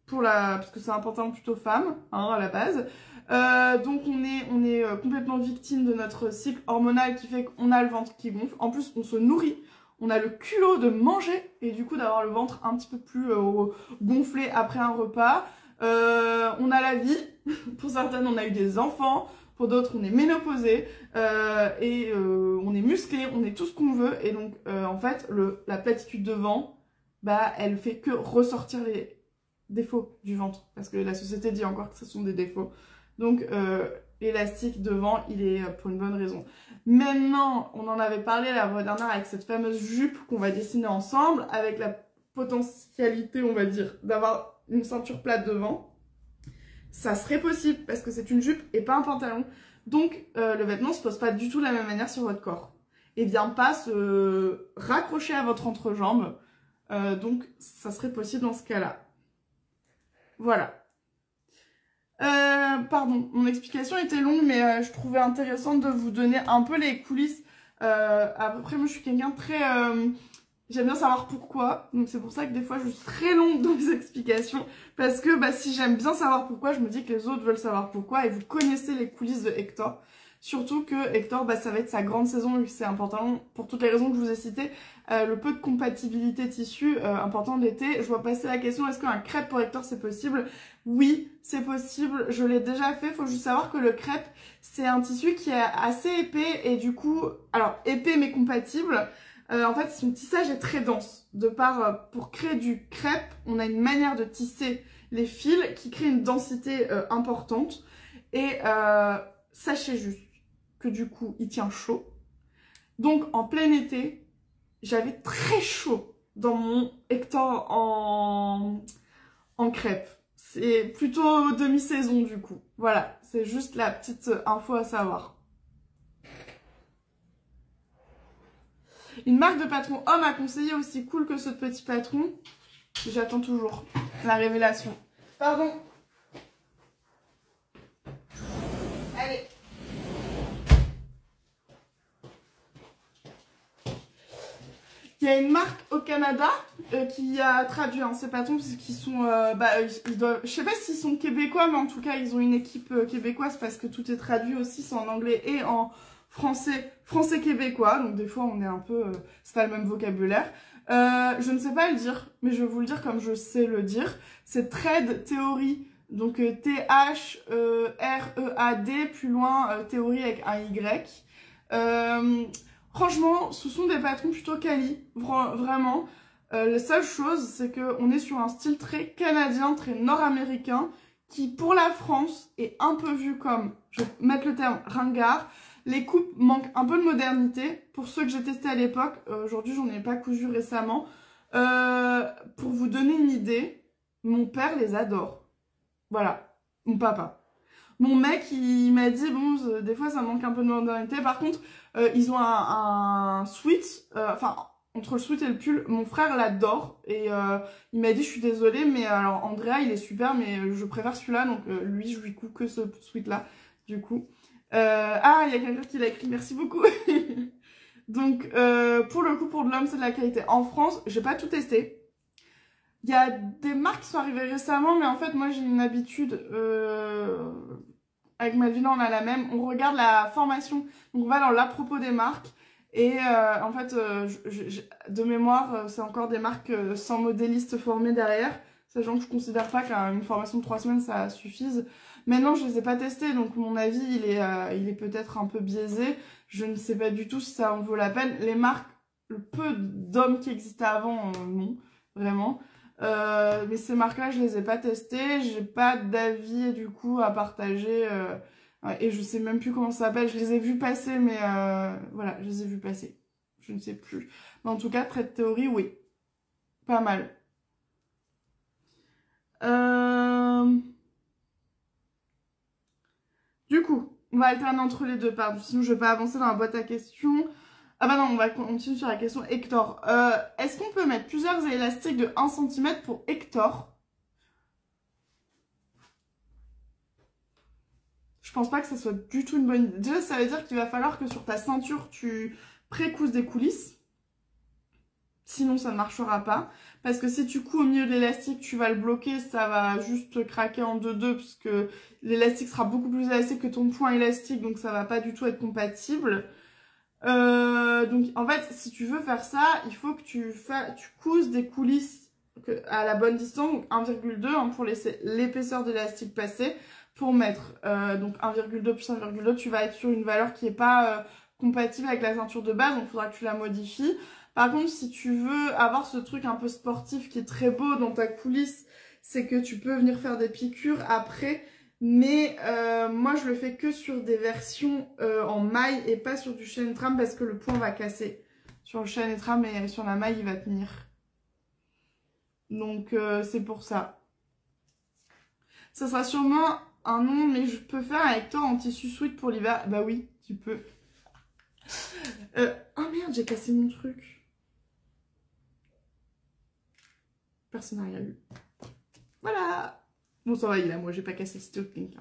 parce que c'est un pantalon plutôt femme, hein, à la base. Donc on est complètement victime de notre cycle hormonal qui fait qu'on a le ventre qui gonfle. En plus, on se nourrit. On a le culot de manger et du coup d'avoir le ventre un petit peu plus gonflé après un repas. On a la vie, pour certaines on a eu des enfants, pour d'autres on est ménopausé et on est musclé, on est tout ce qu'on veut. Et donc en fait la platitude devant, bah elle fait que ressortir les défauts du ventre. Parce que la société dit encore que ce sont des défauts. Donc l'élastique devant il est pour une bonne raison. Maintenant on en avait parlé la fois dernière avec cette fameuse jupe qu'on va dessiner ensemble, avec la potentialité on va dire d'avoir une ceinture plate devant, ça serait possible parce que c'est une jupe et pas un pantalon. Donc le vêtement ne se pose pas du tout de la même manière sur votre corps. Et vient pas se raccrocher à votre entrejambe. Donc ça serait possible dans ce cas-là. Voilà. Pardon, mon explication était longue, mais je trouvais intéressant de vous donner un peu les coulisses. À peu près, moi je suis quelqu'un de très... J'aime bien savoir pourquoi, donc c'est pour ça que des fois je suis très longue dans mes explications, parce que bah, si j'aime bien savoir pourquoi, je me dis que les autres veulent savoir pourquoi, et vous connaissez les coulisses de Hector. Surtout que Hector, bah, ça va être sa grande saison, vu que c'est un pantalon, pour toutes les raisons que je vous ai citées, le peu de compatibilité tissu important d'été. Je vois passer la question, est-ce qu'un crêpe pour Hector c'est possible? Oui, c'est possible, je l'ai déjà fait, faut juste savoir que le crêpe, c'est un tissu qui est assez épais, et du coup, alors épais mais compatible. En fait, son tissage est très dense. Pour créer du crêpe, on a une manière de tisser les fils qui crée une densité importante. Et sachez juste que du coup, il tient chaud. Donc, en plein été, j'avais très chaud dans mon Hector en crêpe. C'est plutôt demi-saison du coup. Voilà, c'est juste la petite info à savoir. Une marque de patron homme à conseiller aussi cool que ceux de petits patrons. J'attends toujours la révélation. Pardon. Allez. Il y a une marque au Canada qui a traduit ces patrons parce qu'ils sont, ils doivent, je sais pas s'ils sont québécois, mais en tout cas ils ont une équipe québécoise parce que tout est traduit aussi, c'est en anglais et en français québécois, donc des fois on est un peu, c'est pas le même vocabulaire. Je ne sais pas le dire, mais je vais vous le dire comme je sais le dire. C'est Trade Theory, donc T-H-R-E-A-D, plus loin théorie avec un Y. Franchement, ce sont des patrons plutôt quali, vraiment. La seule chose, c'est qu'on est sur un style très canadien, très nord-américain, qui pour la France est un peu vu comme, je vais mettre le terme, ringard. Les coupes manquent un peu de modernité. Pour ceux que j'ai testés à l'époque, aujourd'hui j'en ai pas cousu récemment. Pour vous donner une idée, mon père les adore. Voilà, mon papa. Mon mec, il m'a dit, bon, des fois ça manque un peu de modernité. Par contre, ils ont un sweat, entre le sweat et le pull, mon frère l'adore. Et il m'a dit, je suis désolée, mais alors Andrea, il est super, mais je préfère celui-là. Donc lui, je lui coupe que ce sweat-là, du coup. Il y a quelqu'un qui l'a écrit, merci beaucoup. Donc, pour le coup, pour de l'homme, c'est de la qualité. En France, j'ai pas tout testé. Il y a des marques qui sont arrivées récemment, mais en fait, moi, j'ai une habitude, avec Malvina, on a la même. On regarde la formation, donc on va dans l'à propos des marques. Et en fait, de mémoire, c'est encore des marques sans modéliste formé derrière. Sachant que je considère pas qu'une formation de 3 semaines, ça suffise. Mais non, je les ai pas testés, donc mon avis, il est peut-être un peu biaisé. Je ne sais pas du tout si ça en vaut la peine. Les marques, le peu d'hommes qui existaient avant, non, vraiment. Mais ces marques-là, je les ai pas testées. J'ai pas d'avis, du coup, à partager. Et je sais même plus comment ça s'appelle. Je les ai vus passer, mais voilà, je les ai vus passer. Je ne sais plus. Mais en tout cas, Trade Theory, oui. Pas mal. Du coup, on va alterner entre les deux, pardon, sinon je vais pas avancer dans la boîte à questions. Ah bah non, on va continuer sur la question Hector. Est-ce qu'on peut mettre plusieurs élastiques de 1 cm pour Hector? Je pense pas que ça soit du tout une bonne idée. Déjà, ça veut dire qu'il va falloir que sur ta ceinture, tu précouses des coulisses. Sinon, ça ne marchera pas. Parce que si tu couds au milieu de l'élastique, tu vas le bloquer, ça va juste craquer en deux-deux, parce que l'élastique sera beaucoup plus élastique que ton point élastique, donc ça va pas du tout être compatible. Donc, en fait, si tu veux faire ça, il faut que tu couses des coulisses à la bonne distance, donc 1,2 pour laisser l'épaisseur de l'élastique passer, pour mettre donc 1,2 plus 1,2, tu vas être sur une valeur qui n'est pas compatible avec la ceinture de base, donc il faudra que tu la modifies. Par contre, si tu veux avoir ce truc un peu sportif qui est très beau dans ta coulisse, c'est que tu peux venir faire des piqûres après. Mais moi, je le fais que sur des versions en maille et pas sur du chaîne et trame parce que le point va casser. Sur le chaîne et trame et sur la maille, il va tenir. Donc, c'est pour ça. Ça sera sûrement un nom, mais je peux faire un Hector en tissu sweat pour l'hiver. Bah oui, tu peux. Oh merde, j'ai cassé mon truc. Personne n'a rien vu. Voilà. Bon, ça va, il est là, moi, j'ai pas cassé, c'était au pink.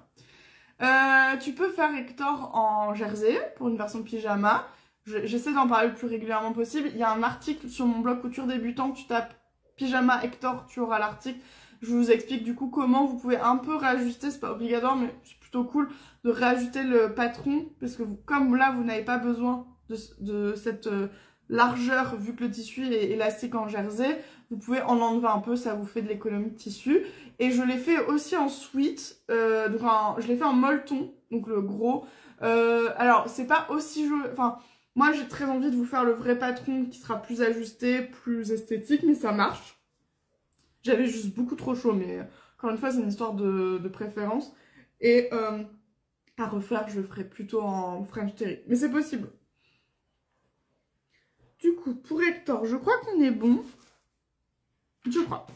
Tu peux faire Hector en jersey pour une version pyjama. J'essaie d'en parler le plus régulièrement possible. Il y a un article sur mon blog couture débutant. Tu tapes pyjama Hector, tu auras l'article. Je vous explique du coup comment vous pouvez un peu réajuster. C'est pas obligatoire, mais c'est plutôt cool de réajuster le patron. Parce que comme là, vous n'avez pas besoin de cette largeur vu que le tissu est élastique en jersey. Vous pouvez en enlever un peu, ça vous fait de l'économie de tissu. Et je l'ai fait aussi en sweat, je l'ai fait en molleton, donc le gros. Alors, c'est pas aussi joli, enfin, moi j'ai très envie de vous faire le vrai patron qui sera plus ajusté, plus esthétique, mais ça marche. J'avais juste beaucoup trop chaud, mais encore une fois, c'est une histoire de préférence. Et à refaire, je le ferai plutôt en French Terry, mais c'est possible. Du coup, pour Hector, je crois qu'on est bon. Je crois.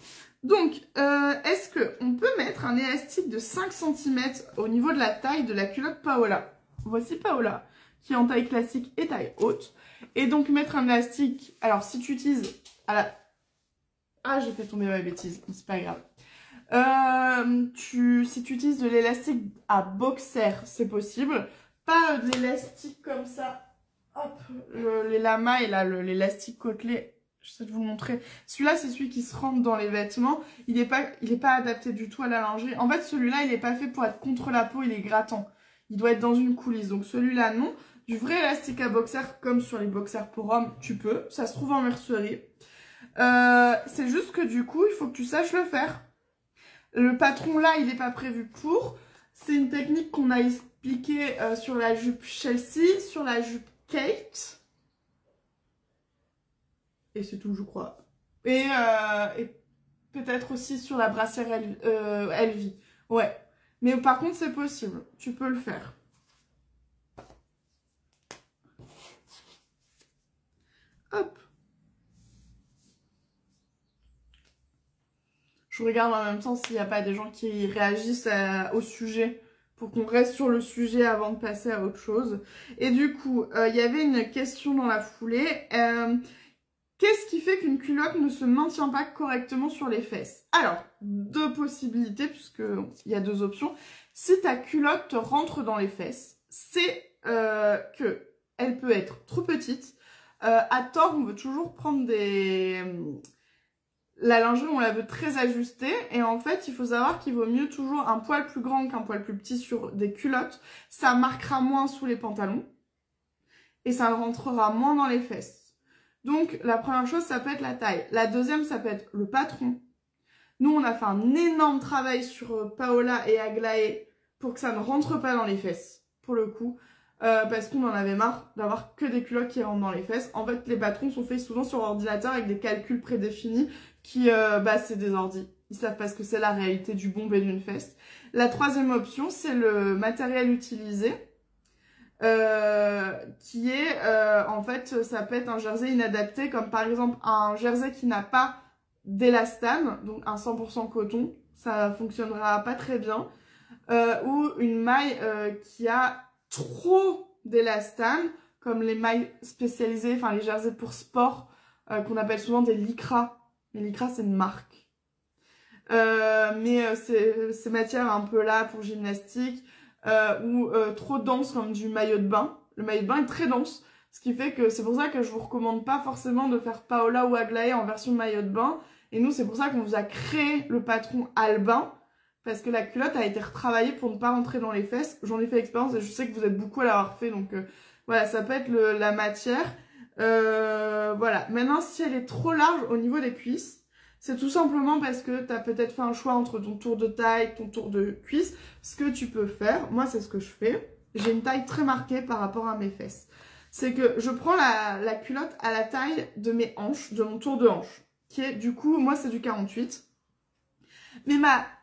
Donc, est-ce qu'on peut mettre mettre un élastique de 5 cm au niveau de la taille de la culotte Paola. Voici Paola, qui est en taille classique et taille haute. Et donc mettre un élastique, alors si tu utilises à la... Ah, j'ai fait tomber ma bêtise, c'est pas grave. Si tu utilises de l'élastique à boxer, c'est possible. Pas de l'élastique comme ça. Hop, les lamas et là, l'élastique côtelé, j'essaie de vous le montrer. Celui-là, c'est celui qui se rentre dans les vêtements. Il est pas adapté du tout à la lingerie. En fait, celui-là, il n'est pas fait pour être contre la peau, il est grattant. Il doit être dans une coulisse. Donc celui-là, non. Du vrai élastique à boxer, comme sur les boxers pour hommes, tu peux. Ça se trouve en mercerie. C'est juste que du coup, il faut que tu saches le faire. Le patron là, il n'est pas prévu pour. C'est une technique qu'on a expliquée sur la jupe Chelsea, sur la jupe Kate. Et c'est tout, je crois. Et peut-être aussi sur la brassière Elvie. Ouais. Mais par contre, c'est possible. Tu peux le faire. Hop. Je regarde en même temps s'il n'y a pas des gens qui réagissent au sujet pour qu'on reste sur le sujet avant de passer à autre chose. Et du coup, il y avait une question dans la foulée. Qu'est-ce qui fait qu'une culotte ne se maintient pas correctement sur les fesses? Alors, deux possibilités, puisqu'il y a deux options. Si ta culotte te rentre dans les fesses, c'est que elle peut être trop petite. À tort, on veut toujours prendre la lingerie, on la veut très ajustée. Et en fait, il faut savoir qu'il vaut mieux toujours un poil plus grand qu'un poil plus petit sur des culottes. Ça marquera moins sous les pantalons. Et ça rentrera moins dans les fesses. Donc, la première chose, ça peut être la taille. La deuxième, ça peut être le patron. Nous, on a fait un énorme travail sur Paola et Aglaé pour que ça ne rentre pas dans les fesses, pour le coup. Parce qu'on en avait marre d'avoir que des culottes qui rentrent dans les fesses. En fait, les patrons sont faits souvent sur ordinateur avec des calculs prédéfinis qui, c'est des ordis. Ils savent pas ce que c'est la réalité du bombé d'une fesse. La troisième option, c'est le matériel utilisé. Qui est, en fait, ça peut être un jersey inadapté, comme par exemple un jersey qui n'a pas d'élastane, donc un 100% coton, ça fonctionnera pas très bien, ou une maille qui a trop d'élastane, comme les mailles spécialisées, enfin les jerseys pour sport, qu'on appelle souvent des lycra. Les lycra, c'est une marque. Mais ces matières un peu là pour gymnastique, ou trop dense comme du maillot de bain. Le maillot de bain est très dense, ce qui fait que c'est pour ça que je vous recommande pas forcément de faire Paola ou Aglaé en version maillot de bain. Et nous, c'est pour ça qu'on vous a créé le patron Albin, parce que la culotte a été retravaillée pour ne pas rentrer dans les fesses. J'en ai fait l'expérience et je sais que vous êtes beaucoup à l'avoir fait, donc voilà, ça peut être la matière. Voilà. Maintenant, si elle est trop large au niveau des cuisses, c'est tout simplement parce que tu as peut-être fait un choix entre ton tour de taille et ton tour de cuisse. Ce que tu peux faire, moi c'est ce que je fais, j'ai une taille très marquée par rapport à mes fesses. C'est que je prends la culotte à la taille de mes hanches, de mon tour de hanche, qui est du coup, moi c'est du 48. Mais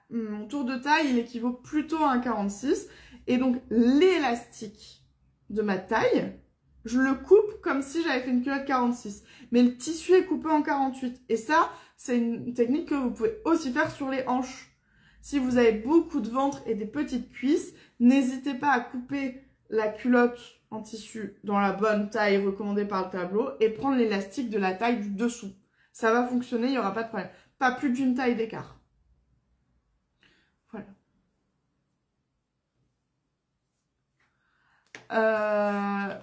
mon tour de taille, il équivaut plutôt à un 46. Et donc l'élastique de ma taille, je le coupe comme si j'avais fait une culotte 46. Mais le tissu est coupé en 48. Et ça, c'est une technique que vous pouvez aussi faire sur les hanches. Si vous avez beaucoup de ventre et des petites cuisses, n'hésitez pas à couper la culotte en tissu dans la bonne taille recommandée par le tableau et prendre l'élastique de la taille du dessous. Ça va fonctionner, il n'y aura pas de problème. Pas plus d'une taille d'écart. Voilà.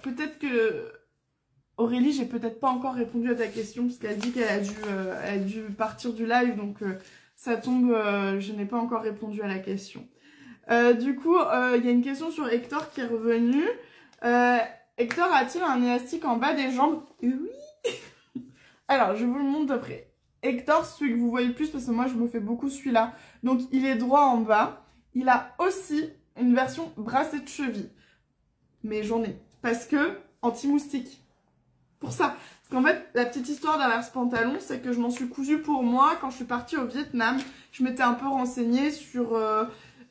Peut-être que... Aurélie, j'ai peut-être pas encore répondu à ta question parce qu'elle dit qu'elle a dû partir du live, donc ça tombe, je n'ai pas encore répondu à la question. Du coup, il y a une question sur Hector qui est revenue. Hector a-t-il un élastique en bas des jambes? Oui. Alors, je vous le montre d'après. Hector, celui que vous voyez plus parce que moi je me fais beaucoup celui-là. Donc, il est droit en bas. Il a aussi une version bracelet de cheville. Mais j'en ai. Parce que anti-moustique. Pour ça. Parce qu'en fait, la petite histoire derrière ce pantalon, c'est que je m'en suis cousu pour moi quand je suis partie au Vietnam. Je m'étais un peu renseignée sur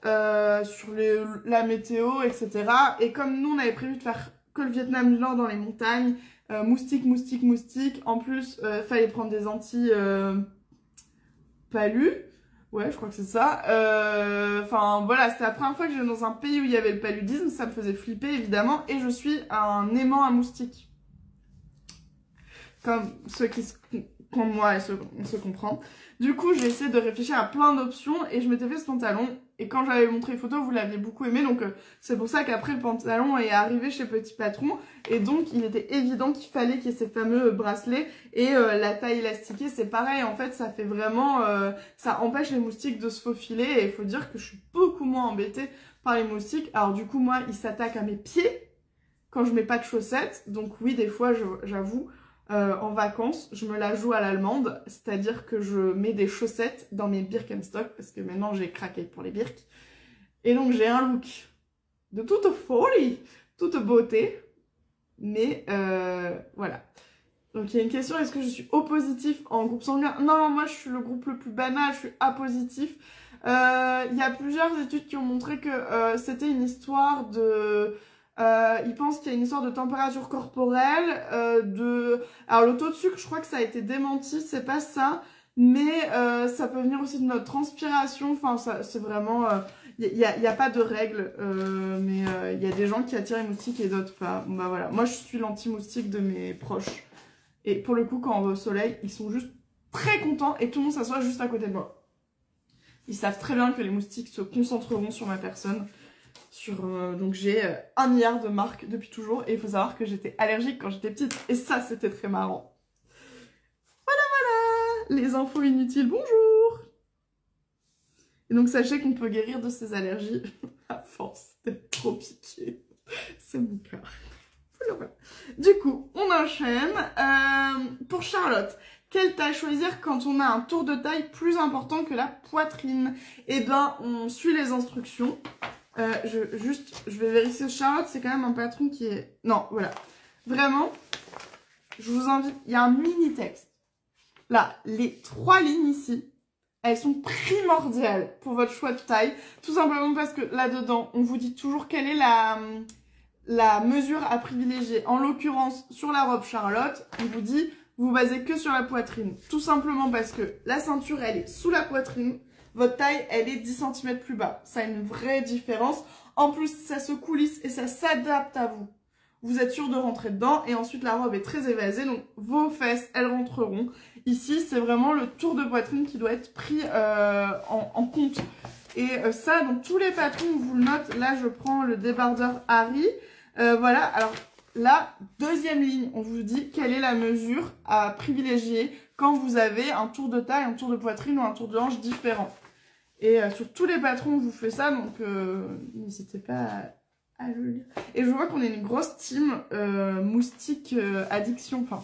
la météo, etc. Et comme nous, on avait prévu de faire que le Vietnam du Nord dans les montagnes, moustique. En plus, fallait prendre des anti-palus. Ouais, je crois que c'est ça. Enfin, voilà, c'était la première fois que j'allais dans un pays où il y avait le paludisme. Ça me faisait flipper, évidemment. Et je suis un aimant à moustiques. Comme ceux qui comme moi et on se comprend. Du coup, j'ai essayé de réfléchir à plein d'options et je m'étais fait ce pantalon. Et quand j'avais montré les photos, vous l'aviez beaucoup aimé. Donc, c'est pour ça qu'après, le pantalon est arrivé chez Petit Patron. Et donc, il était évident qu'il fallait qu'il y ait ces fameux bracelets. Et la taille élastiquée, c'est pareil. En fait, ça fait vraiment... ça empêche les moustiques de se faufiler. Et il faut dire que je suis beaucoup moins embêtée par les moustiques. Alors, du coup, moi, ils s'attaquent à mes pieds quand je mets pas de chaussettes. Donc, oui, des fois, j'avoue... en vacances, je me la joue à l'allemande, c'est-à-dire que je mets des chaussettes dans mes Birkenstock, parce que maintenant j'ai craqué pour les Birk. Et donc j'ai un look de toute folie, toute beauté, mais voilà. Donc il y a une question, est-ce que je suis O positif en groupe sanguin? Non, moi je suis le groupe le plus banal, je suis A positif. Il y a plusieurs études qui ont montré que c'était une histoire de... ils pensent qu'il y a une histoire de température corporelle, Alors le taux de sucre, je crois que ça a été démenti, c'est pas ça, mais ça peut venir aussi de notre transpiration, enfin c'est vraiment... Il y a pas de règle, mais il y a des gens qui attirent les moustiques et d'autres pas. Bon, bah voilà, moi je suis l'anti-moustique de mes proches. Et pour le coup, quand on va au soleil, ils sont juste très contents et tout le monde s'assoit juste à côté de moi. Ils savent très bien que les moustiques se concentreront sur ma personne. Donc j'ai 1 milliard de marques depuis toujours et il faut savoir que j'étais allergique quand j'étais petite et ça c'était très marrant. Voilà, les infos inutiles, bonjour. Et donc sachez qu'on peut guérir de ces allergies à force d'être trop piqué. C'est mon cas. Voilà. Du coup, on enchaîne. Pour Charlotte, quelle taille choisir quand on a un tour de taille plus important que la poitrine? Eh ben, on suit les instructions. Je vais vérifier Charlotte, c'est quand même un patron qui est... Non, voilà. Vraiment, je vous invite... Il y a un mini texte. Là, les 3 lignes ici, elles sont primordiales pour votre choix de taille. Tout simplement parce que là-dedans, on vous dit toujours quelle est la mesure à privilégier. En l'occurrence, sur la robe Charlotte, on vous dit, vous basez que sur la poitrine. Tout simplement parce que la ceinture, elle est sous la poitrine. Votre taille, elle est 10 cm plus bas. Ça a une vraie différence. En plus, ça se coulisse et ça s'adapte à vous. Vous êtes sûr de rentrer dedans. Et ensuite, la robe est très évasée. Donc, vos fesses, elles rentreront. Ici, c'est vraiment le tour de poitrine qui doit être pris en compte. Et ça, dans tous les patrons, on vous le note. Là, je prends le débardeur Harry. Voilà. Alors, là, deuxième ligne, on vous dit quelle est la mesure à privilégier quand vous avez un tour de taille, un tour de poitrine ou un tour de hanche différent. Et sur tous les patrons, on vous fait ça, donc n'hésitez pas à le lire. Et je vois qu'on est une grosse team moustique addiction. Enfin,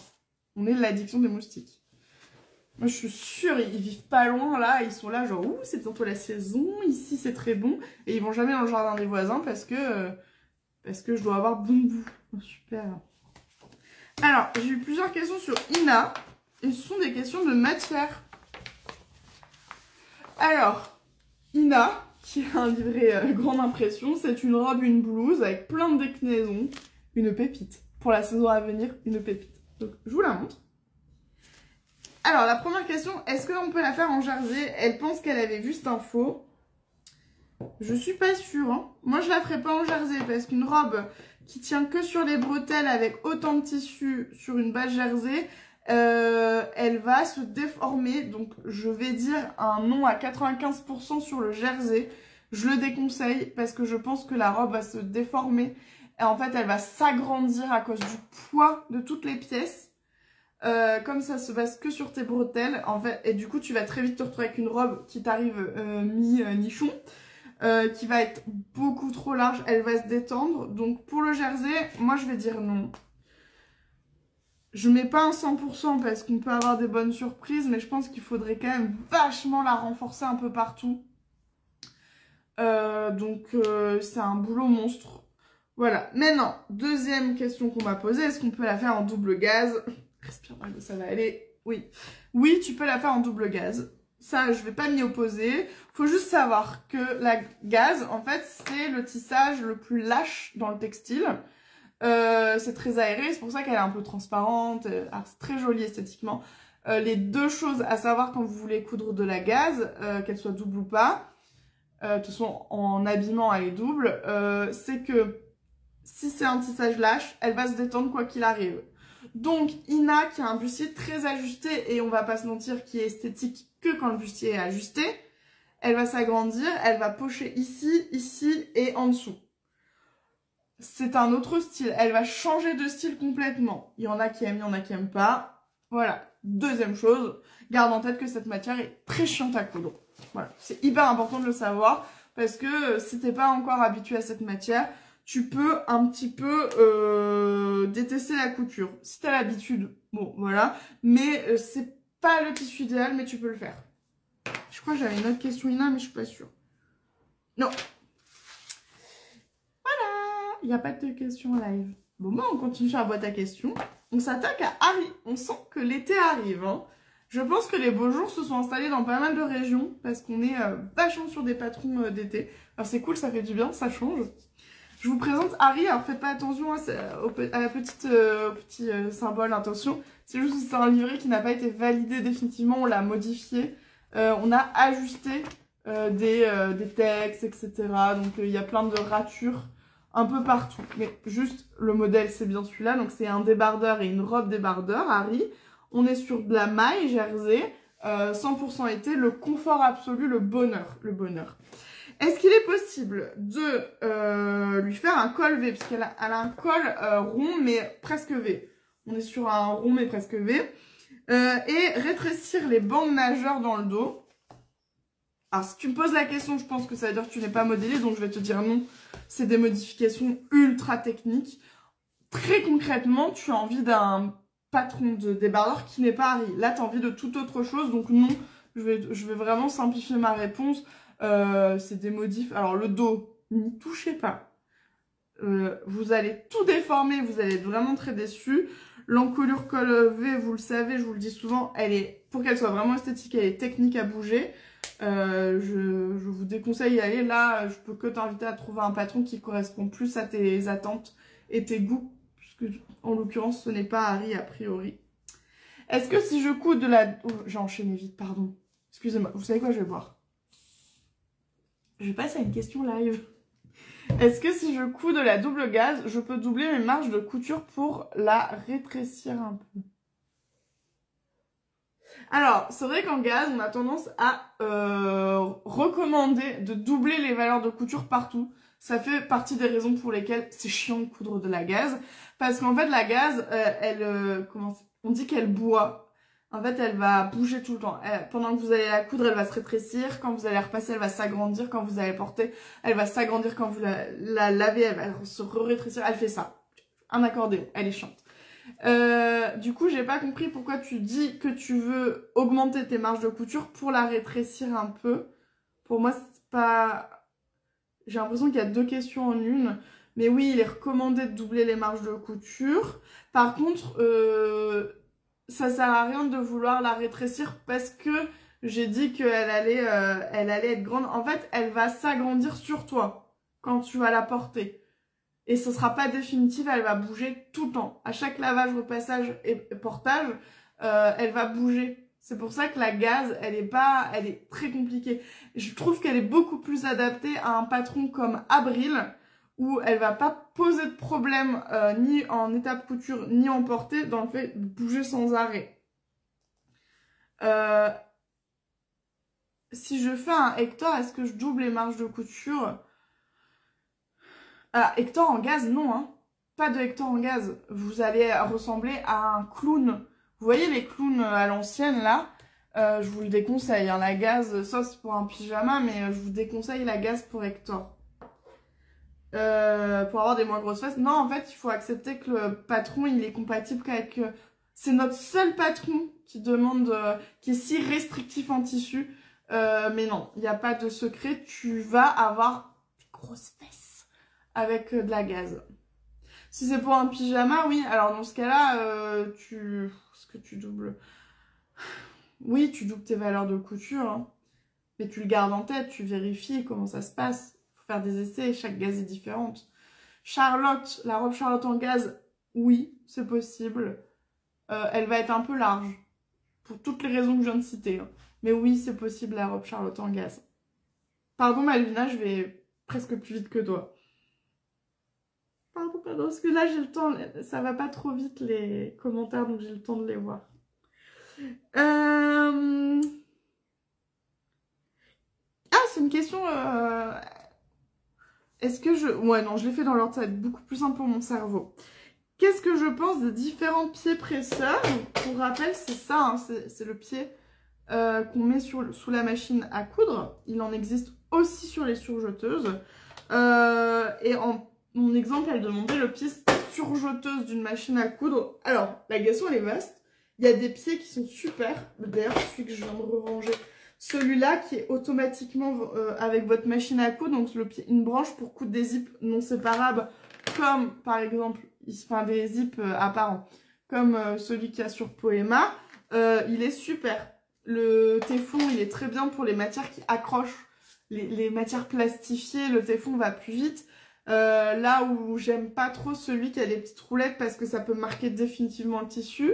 on est l'addiction des moustiques. Moi, je suis sûre, ils vivent pas loin, là. Ils sont là, genre, ouh, c'est bientôt la saison. Ici, c'est très bon. Et ils vont jamais dans le jardin des voisins parce que je dois avoir bon goût. Oh, super. Alors, j'ai eu plusieurs questions sur Ina. Et ce sont des questions de matière. Alors, Ina, qui a un livret grande impression, c'est une robe, une blouse avec plein de déclinaisons. Une pépite. Pour la saison à venir, une pépite. Donc, je vous la montre. Alors, la première question, est-ce qu'on peut la faire en jersey? Elle pense qu'elle avait vu cette info. Je suis pas sûre. Hein. Moi, je la ferai pas en jersey parce qu'une robe qui tient que sur les bretelles avec autant de tissu sur une base jersey, elle va se déformer. Donc, je vais dire un non à 95% sur le jersey. Je le déconseille parce que je pense que la robe va se déformer. Et en fait, elle va s'agrandir à cause du poids de toutes les pièces. Comme ça se base que sur tes bretelles, en fait, et du coup, tu vas très vite te retrouver avec une robe qui t'arrive mi-nichon. Qui va être beaucoup trop large, elle va se détendre. Donc pour le jersey, moi je vais dire non. Je mets pas un 100% parce qu'on peut avoir des bonnes surprises, mais je pense qu'il faudrait quand même vachement la renforcer un peu partout. Donc c'est un boulot monstre. Voilà. Maintenant, deuxième question qu'on m'a posée, est-ce qu'on peut la faire en double gaze? Respire, ça va aller. Oui. Oui, tu peux la faire en double gaze. Ça, je vais pas m'y opposer. Faut juste savoir que la gaze, en fait, c'est le tissage le plus lâche dans le textile. C'est très aéré, c'est pour ça qu'elle est un peu transparente. C'est très joli esthétiquement. les deux choses à savoir quand vous voulez coudre de la gaze, qu'elle soit double ou pas, de toute façon en habillement elle est double, c'est que si c'est un tissage lâche, elle va se détendre quoi qu'il arrive. Donc Ina qui a un bustier très ajusté et on va pas se mentir qui est esthétique que quand le bustier est ajusté, elle va s'agrandir, elle va pocher ici, ici et en dessous. C'est un autre style, elle va changer de style complètement. Il y en a qui aiment, il y en a qui aiment pas. Voilà. Deuxième chose, garde en tête que cette matière est très chiante à coudre. Voilà, c'est hyper important de le savoir parce que si t'es pas encore habitué à cette matière, tu peux un petit peu détester la couture. Si t'as l'habitude, bon voilà, mais c'est pas le tissu idéal, mais tu peux le faire. Je crois que j'avais une autre question Ina, mais je suis pas sûre. Non. Voilà, il n'y a pas de questions live. Bon, bah, on continue sur la boîte à questions. On s'attaque à Harry. On sent que l'été arrive. Hein. Je pense que les beaux jours se sont installés dans pas mal de régions parce qu'on est vachement sur des patrons d'été. Alors c'est cool, ça fait du bien, ça change. Je vous présente Harry. Alors faites pas attention à la petit symbole, attention. C'est juste que c'est un livret qui n'a pas été validé définitivement. On l'a modifié. On a ajusté des textes, etc. Donc il y a plein de ratures un peu partout. Mais juste, le modèle, c'est bien celui-là. Donc, c'est un débardeur et une robe débardeur, Harry. On est sur de la maille jersey, 100% été, le confort absolu, le bonheur. Le bonheur. Est-ce qu'il est possible de lui faire un col V? Parce qu'elle a un col rond, mais presque V. On est sur un rond, mais presque V. Et rétrécir les bandes nageurs dans le dos. Alors, si tu me poses la question, je pense que ça veut dire que tu n'es pas modélé, donc je vais te dire non. C'est des modifications ultra techniques. Très concrètement, tu as envie d'un patron de débardeur qui n'est pas Harry. Là, tu as envie de toute autre chose, donc non. Je vais vraiment simplifier ma réponse. C'est des modifs. Alors, le dos, n'y touchez pas. Vous allez tout déformer, vous allez être vraiment très déçus. L'encolure col V, vous le savez, je vous le dis souvent, pour qu'elle soit vraiment esthétique, elle est technique à bouger. Je vous déconseille d'y aller. Là, je peux que t'inviter à trouver un patron qui correspond plus à tes attentes et tes goûts, puisque en l'occurrence, ce n'est pas Harry a priori. Est-ce que si je couds de la... Oh, j'ai enchaîné vite, pardon. Excusez-moi, vous savez quoi, je vais boire. Je passe à une question live. Est-ce que si je couds de la double gaze, je peux doubler mes marges de couture pour la rétrécir un peu? Alors, c'est vrai qu'en gaze, on a tendance à recommander de doubler les valeurs de couture partout. Ça fait partie des raisons pour lesquelles c'est chiant de coudre de la gaze. Parce qu'en fait, la gaze, on dit qu'elle boit. En fait, elle va bouger tout le temps. Pendant que vous allez la coudre, elle va se rétrécir. Quand vous allez la repasser, elle va s'agrandir. Quand vous allez la porter, elle va s'agrandir. Quand vous la lavez, elle va se rétrécir. Elle fait ça. Un accordéon. Elle est chiante. Du coup, j'ai pas compris pourquoi tu dis que tu veux augmenter tes marges de couture pour la rétrécir un peu. Pour moi, c'est pas... J'ai l'impression qu'il y a deux questions en une. Mais oui, il est recommandé de doubler les marges de couture. Par contre, ça sert à rien de vouloir la rétrécir parce que j'ai dit qu'elle allait être grande. En fait, elle va s'agrandir sur toi quand tu vas la porter. Et ce sera pas définitif, elle va bouger tout le temps. À chaque lavage, repassage et portage, elle va bouger. C'est pour ça que la gaze, elle est très compliquée. Je trouve qu'elle est beaucoup plus adaptée à un patron comme Abril, où elle va pas poser de problème ni en étape couture, ni en portée, dans le fait de bouger sans arrêt. Si je fais un Hector, est-ce que je double les marges de couture? Ah, Hector en gaze, non, hein. Pas de Hector en gaz. Vous allez ressembler à un clown. Vous voyez les clowns à l'ancienne, là? Je vous le déconseille. Hein. La gaze, ça c'est pour un pyjama, mais je vous déconseille la gaze pour Hector. Pour avoir des moins grosses fesses. Non, en fait, il faut accepter que le patron, il est compatible qu'avec... c'est notre seul patron qui demande... qui est si restrictif en tissu. Mais non, il n'y a pas de secret. Tu vas avoir des grosses fesses avec de la gaze. Si c'est pour un pyjama, oui. Alors, dans ce cas-là, est-ce que tu doubles? Oui, tu doubles tes valeurs de couture. Hein. Mais tu le gardes en tête, tu vérifies comment ça se passe. Il faut faire des essais, chaque gaze est différente. Charlotte, la robe Charlotte en gaze, oui, c'est possible. Elle va être un peu large. pour toutes les raisons que je viens de citer. Hein. Mais oui, c'est possible la robe Charlotte en gaze. Pardon Malvina, je vais presque plus vite que toi. Pardon, parce que là j'ai le temps, ça va pas trop vite les commentaires, donc j'ai le temps de les voir. Ah, c'est une question... Est-ce que je... Ouais, non, je l'ai fait dans l'ordre, ça va être beaucoup plus simple pour mon cerveau. Qu'est-ce que je pense des différents pieds presseurs? Pour rappel, c'est ça, hein, c'est le pied qu'on met sous la machine à coudre. Il en existe aussi sur les surjeteuses. Et mon exemple, elle demandait le pied surjeteuse d'une machine à coudre. Alors, la question, elle est vaste. Il y a des pieds qui sont super. D'ailleurs, celui que je viens de ranger. Celui-là qui est automatiquement avec votre machine à coudre. Donc, le pied, une branche pour coudre des zips non séparables. Comme, par exemple, des zips apparents. Comme celui qu'il y a sur Poema. Il est super. Le téflon, il est très bien pour les matières qui accrochent. Les matières plastifiées, le téflon va plus vite. Là où j'aime pas trop celui qui a des petites roulettes parce que ça peut marquer définitivement le tissu.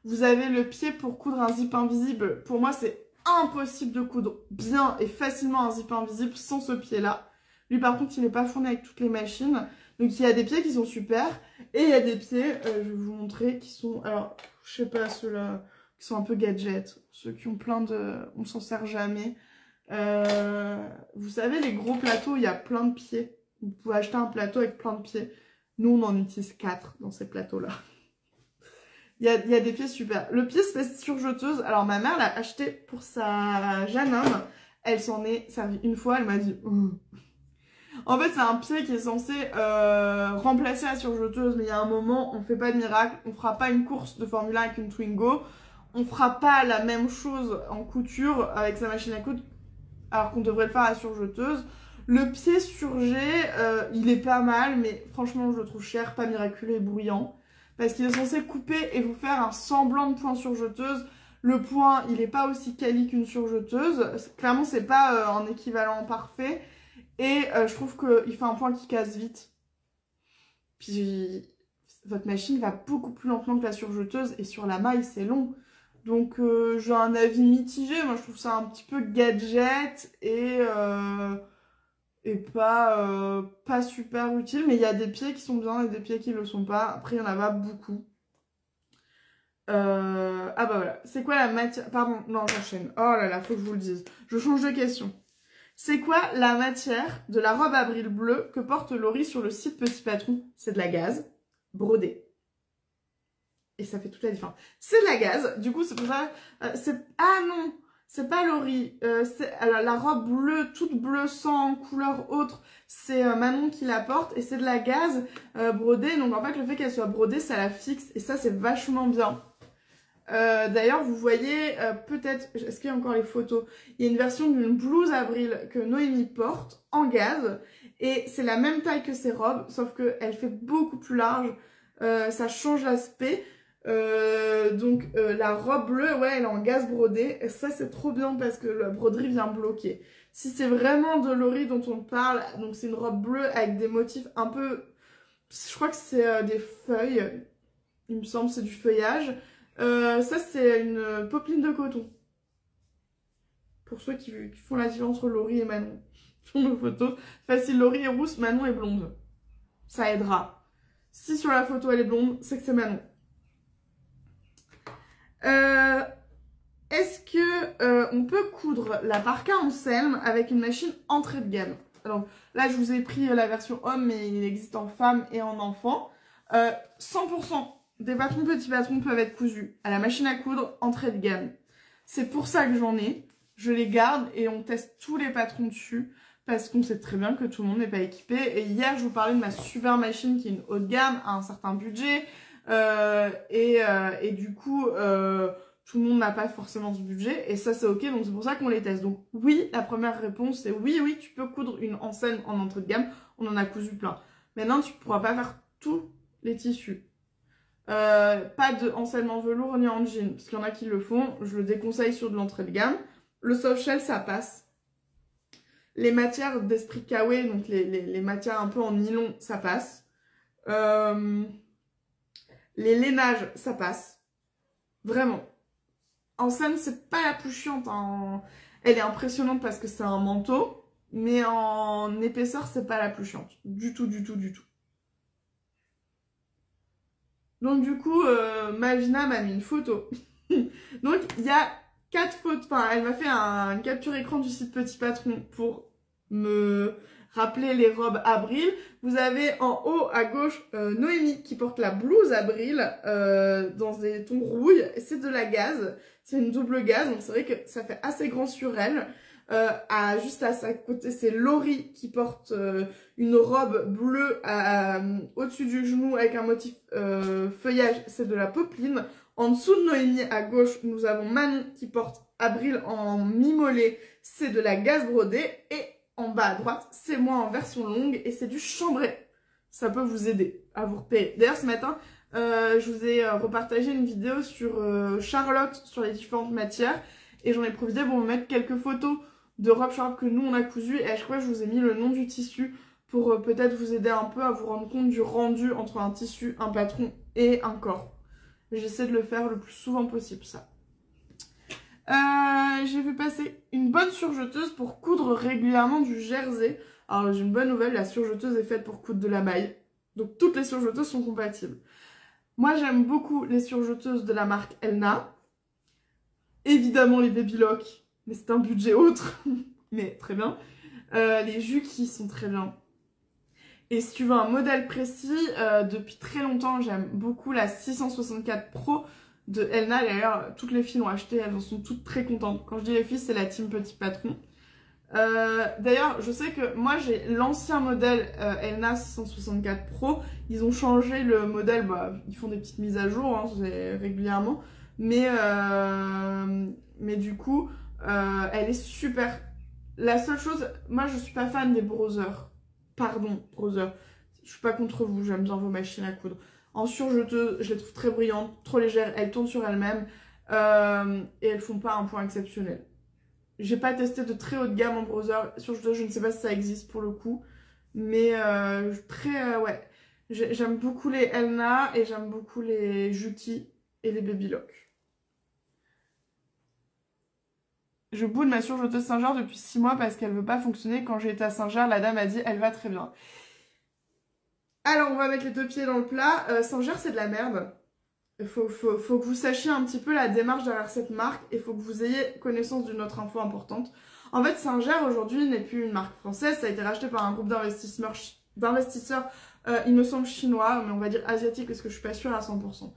Vous avez le pied pour coudre un zip invisible. Pour moi, c'est impossible de coudre bien et facilement un zip invisible sans ce pied-là. Lui, par contre, il n'est pas fourni avec toutes les machines. Donc, il y a des pieds qui sont super. Et il y a des pieds, je vais vous montrer, qui sont... Alors, je sais pas, ceux-là, qui sont un peu gadgets. Ceux qui ont plein de... On s'en sert jamais. Vous savez, les gros plateaux, il y a plein de pieds. Vous pouvez acheter un plateau avec plein de pieds. Nous, on en utilise 4 dans ces plateaux-là. Il y a des pieds super. Le pied space surjeteuse. Alors, ma mère l'a acheté pour sa Jeanne. Elle s'en est servie une fois. Elle m'a dit... En fait, c'est un pied qui est censé remplacer la surjeteuse. Mais il y a un moment, on ne fait pas de miracle. On ne fera pas une course de Formule 1 avec une Twingo. On ne fera pas la même chose en couture avec sa machine à coudre. Alors qu'on devrait le faire à la surjeteuse. Le pied surgé, il est pas mal. Mais franchement, je le trouve cher. Pas miraculeux et bruyant. Parce qu'il est censé couper et vous faire un semblant de point surjeteuse. Le point, il n'est pas aussi quali qu'une surjeteuse. Clairement, c'est pas un équivalent parfait. Et je trouve qu'il fait un point qui casse vite. Puis, votre machine va beaucoup plus lentement que la surjeteuse. Et sur la maille, c'est long. Donc, j'ai un avis mitigé. Moi, je trouve ça un petit peu gadget et pas super utile. Mais il y a des pieds qui sont bien et des pieds qui ne le sont pas. Après, il y en a pas beaucoup. Ah bah voilà. C'est quoi la matière... Pardon, non, j'enchaîne. Oh là là, faut que je vous le dise. Je change de question. C'est quoi la matière de la robe avril bleue que porte Laurie sur le site Petit Patron? C'est de la gaze brodée. Et ça fait toute la différence. C'est de la gaze. Du coup, c'est pour ça... ah non, c'est pas Laurie. Alors, la robe bleue, toute bleu sang, couleur autre, c'est Manon qui la porte. Et c'est de la gaze brodée. Donc en fait, le fait qu'elle soit brodée, ça la fixe. Et ça, c'est vachement bien. D'ailleurs, vous voyez, peut-être, est-ce qu'il y a encore les photos? Il y a une version d'une blouse avril que Noémie porte en gaze. Et c'est la même taille que ses robes, sauf qu'elle fait beaucoup plus large. Ça change l'aspect. Donc la robe bleue, ouais, elle est en gaze brodée. Et ça, c'est trop bien parce que la broderie vient bloquer. Si c'est vraiment de Laurie dont on parle, donc c'est une robe bleue avec des motifs un peu... Je crois que c'est des feuilles. Il me semble c'est du feuillage. Ça, c'est une popeline de coton. Pour ceux qui font la différence entre Laurie et Manon. Sur nos photos. Facile, Laurie est rousse, Manon est blonde. Ça aidera. Si sur la photo elle est blonde, c'est que c'est Manon. Est-ce que on peut coudre la parka en Selm avec une machine entrée de gamme? Alors là, je vous ai pris la version homme, mais il existe en femme et en enfant. 100% des patrons petits patrons peuvent être cousus à la machine à coudre entrée de gamme. C'est pour ça que j'en ai. Je les garde et on teste tous les patrons dessus parce qu'on sait très bien que tout le monde n'est pas équipé. Et hier, je vous parlais de ma super machine qui est une haut de gamme à un certain budget. Et du coup, tout le monde n'a pas forcément ce budget. Et ça, c'est ok. Donc, c'est pour ça qu'on les teste. Donc, oui, la première réponse, c'est oui, oui, tu peux coudre une enseigne en entrée de gamme. On en a cousu plein. Maintenant, tu ne pourras pas faire tous les tissus. Pas de enseignement velours ni en jean, parce qu'il y en a qui le font, je le déconseille sur de l'entrée de gamme. Le soft shell, ça passe. Les matières d'esprit kawaii, donc les matières un peu en nylon, ça passe. Les lainages, ça passe. Vraiment. En scène, c'est pas la plus chiante. Elle est impressionnante parce que c'est un manteau. Mais en épaisseur, c'est pas la plus chiante. Du tout, du tout, du tout. Donc du coup, Malvina m'a mis une photo. Donc il y a 4 photos. Enfin, elle m'a fait une capture écran du site Petit Patron pour me rappeler les robes Abril. Vous avez en haut à gauche Noémie qui porte la blouse Abril dans des tons rouilles. C'est de la gaze. C'est une double gaze. Donc c'est vrai que ça fait assez grand sur elle. Juste à sa côté, c'est Laurie qui porte une robe bleue au-dessus du genou avec un motif feuillage, c'est de la popeline. En dessous de Noémie, à gauche, nous avons Manon qui porte Abril en mi-mollet, c'est de la gaze brodée. Et en bas à droite, c'est moi en version longue et c'est du chambray. Ça peut vous aider à vous repérer. D'ailleurs, ce matin, je vous ai repartagé une vidéo sur Charlotte, sur les différentes matières. Et j'en ai profité pour vous mettre quelques photos de robes Charlotte que nous on a cousues. Et à chaque fois, je vous ai mis le nom du tissu pour peut-être vous aider un peu à vous rendre compte du rendu entre un tissu, un patron et un corps. J'essaie de le faire le plus souvent possible, ça. J'ai vu passer une bonne surjeteuse pour coudre régulièrement du jersey. Alors j'ai une bonne nouvelle, la surjeteuse est faite pour coudre de la maille. Donc toutes les surjeteuses sont compatibles. Moi j'aime beaucoup les surjeteuses de la marque Elna. Évidemment les Baby Lock, mais c'est un budget autre, mais très bien. Les Juki sont très bien. Et si tu veux un modèle précis, depuis très longtemps, j'aime beaucoup la 664 Pro de Elna. D'ailleurs, toutes les filles l'ont acheté, elles en sont toutes très contentes. Quand je dis les filles, c'est la team Petit Patron. D'ailleurs, je sais que moi, j'ai l'ancien modèle Elna 664 Pro. Ils ont changé le modèle, bah, ils font des petites mises à jour hein, régulièrement. Mais du coup, elle est super. La seule chose, moi, je suis pas fan des brothers. Pardon, brother. Je suis pas contre vous, j'aime bien vos machines à coudre. En surjeteuse, je les trouve très brillantes, trop légères, elles tournent sur elles-mêmes et elles font pas un point exceptionnel. J'ai pas testé de très haut de gamme en brother. Surjeteuse, je ne sais pas si ça existe pour le coup. Mais ouais. J'aime beaucoup les Elna et j'aime beaucoup les Juki et les Baby Lock. Je boude ma surjeteuse Singer depuis 6 mois parce qu'elle veut pas fonctionner. Quand j'ai été à Singer, la dame a dit elle va très bien. Alors on va mettre les deux pieds dans le plat. Singer c'est de la merde. Il faut que vous sachiez un petit peu la démarche derrière cette marque. Et il faut que vous ayez connaissance d'une autre info importante. En fait Singer aujourd'hui n'est plus une marque française. Ça a été racheté par un groupe d'investisseurs, il me semble chinois, mais on va dire asiatique parce que je suis pas sûre à 100%.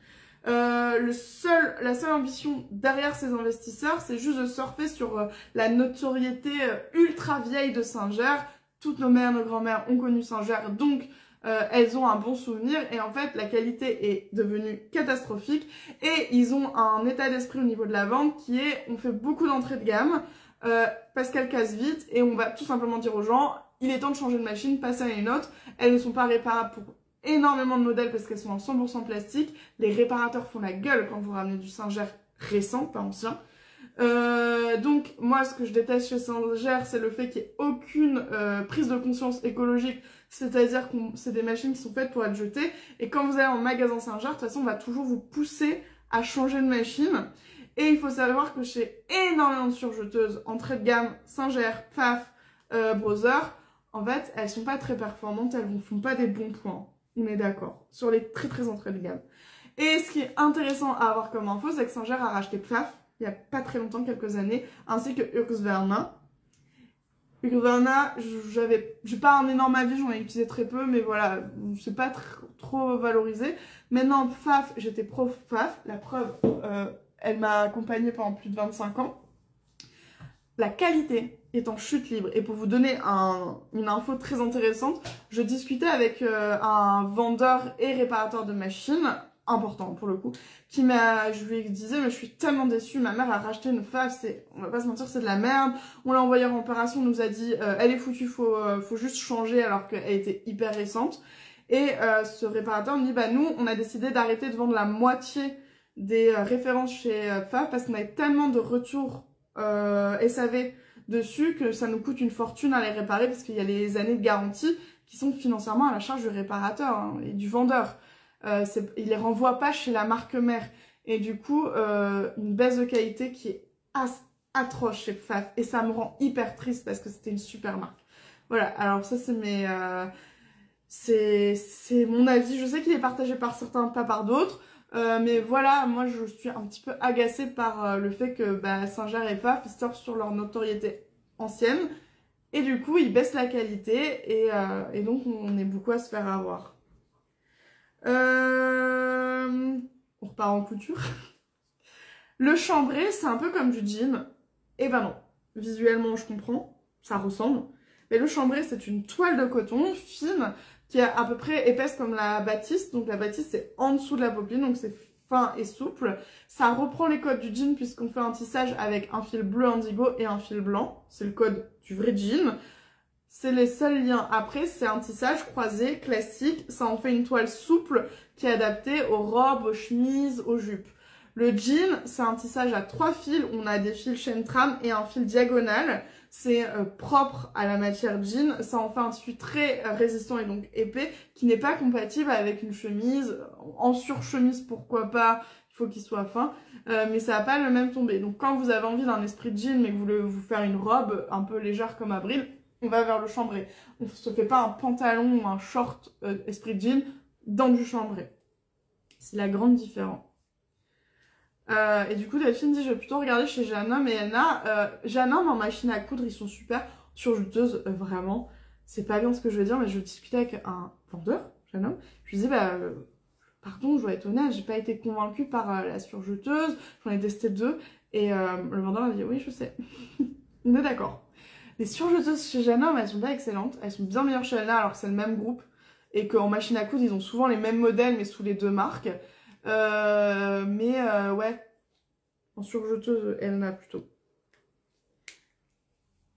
La seule ambition derrière ces investisseurs, c'est juste de surfer sur la notoriété ultra vieille de Singer. Toutes nos mères, nos grand-mères ont connu Singer, donc elles ont un bon souvenir. Et en fait, la qualité est devenue catastrophique. Et ils ont un état d'esprit au niveau de la vente qui est, on fait beaucoup d'entrées de gamme parce qu'elles cassent vite. Et on va tout simplement dire aux gens, il est temps de changer de machine, passer à une autre. Elles ne sont pas réparables pour énormément de modèles parce qu'elles sont en 100% plastique. Les réparateurs font la gueule quand vous ramenez du Singer récent, pas ancien. Donc moi ce que je déteste chez Singer, c'est le fait qu'il n'y ait aucune prise de conscience écologique, c'est-à-dire que c'est des machines qui sont faites pour être jetées. Et quand vous allez en magasin Singer, de toute façon on va toujours vous pousser à changer de machine. Et il faut savoir que chez énormément de surjeteuses, entrée de gamme, Singer, Pfaff, Brother, en fait elles sont pas très performantes, elles ne font pas des bons points. On est d'accord, sur les très entrées de gamme. Et ce qui est intéressant à avoir comme info, c'est que Singer a racheté Pfaff, il n'y a pas très longtemps, quelques années, ainsi que Husqvarna. Husqvarna, j'ai pas un énorme avis, j'en ai utilisé très peu, mais voilà, c'est pas trop valorisé. Maintenant, Pfaff, j'étais pro Pfaff, la preuve, elle m'a accompagnée pendant plus de 25 ans. La qualité est en chute libre. Et pour vous donner une info très intéressante, je discutais avec un vendeur et réparateur de machines, important pour le coup, je lui disais, mais je suis tellement déçue, ma mère a racheté une Pfaff, on va pas se mentir, c'est de la merde. On l'a envoyée en réparation, on nous a dit, elle est foutue, faut juste changer alors qu'elle était hyper récente. Et ce réparateur me dit, bah nous, on a décidé d'arrêter de vendre la moitié des références chez Pfaff parce qu'on avait tellement de retours SAV dessus que ça nous coûte une fortune à les réparer parce qu'il y a les années de garantie qui sont financièrement à la charge du réparateur hein, et du vendeur. Il les renvoie pas chez la marque mère. Et du coup, une baisse de qualité qui est atroce chez Pfaff. Et ça me rend hyper triste parce que c'était une super marque. Voilà, alors ça c'est mes... c'est mon avis. Je sais qu'il est partagé par certains, pas par d'autres. Mais voilà, moi je suis un petit peu agacée par le fait que Singer et Pfaff ils sortent sur leur notoriété ancienne. Et du coup, ils baissent la qualité. Et donc, on est beaucoup à se faire avoir. On repart en couture. Le chambré, c'est un peu comme du jean. Eh ben non. Visuellement, je comprends. Ça ressemble. Mais le chambré, c'est une toile de coton fine qui est à peu près épaisse comme la batiste. Donc la batiste, c'est en dessous de la popeline. Donc c'est fin et souple. Ça reprend les codes du jean puisqu'on fait un tissage avec un fil bleu indigo et un fil blanc. C'est le code du vrai jean. C'est les seuls liens. Après, c'est un tissage croisé, classique. Ça en fait une toile souple qui est adaptée aux robes, aux chemises, aux jupes. Le jean, c'est un tissage à 3 fils. On a des fils chaîne trame et un fil diagonal. C'est propre à la matière jean. Ça en fait un tissu très résistant et donc épais qui n'est pas compatible avec une chemise. En surchemise, pourquoi pas. Il faut qu'il soit fin. Mais ça n'a pas le même tombé. Donc quand vous avez envie d'un esprit de jean mais que vous voulez vous faire une robe un peu légère comme Avril, on va vers le chambré. On ne se fait pas un pantalon ou un short esprit de jean dans du chambré. C'est la grande différence. Et du coup, Delphine dit, je vais plutôt regarder chez Janum et Anna. Janum en machine à coudre, ils sont super. Surjuteuse, vraiment. C'est pas bien ce que je veux dire, mais je discutais avec un vendeur, Janum. Je lui dis, pardon, je dois être honnête, j'ai pas été convaincue par la surjuteuse. J'en ai testé 2. Et le vendeur m'a dit, oui, je sais. On est d'accord. Les surjeteuses chez Janum, elles sont pas excellentes. Elles sont bien meilleures chez Anna alors que c'est le même groupe. Et qu'en machine à coudre, ils ont souvent les mêmes modèles mais sous les 2 marques. Ouais. En surjeteuse, Elna plutôt.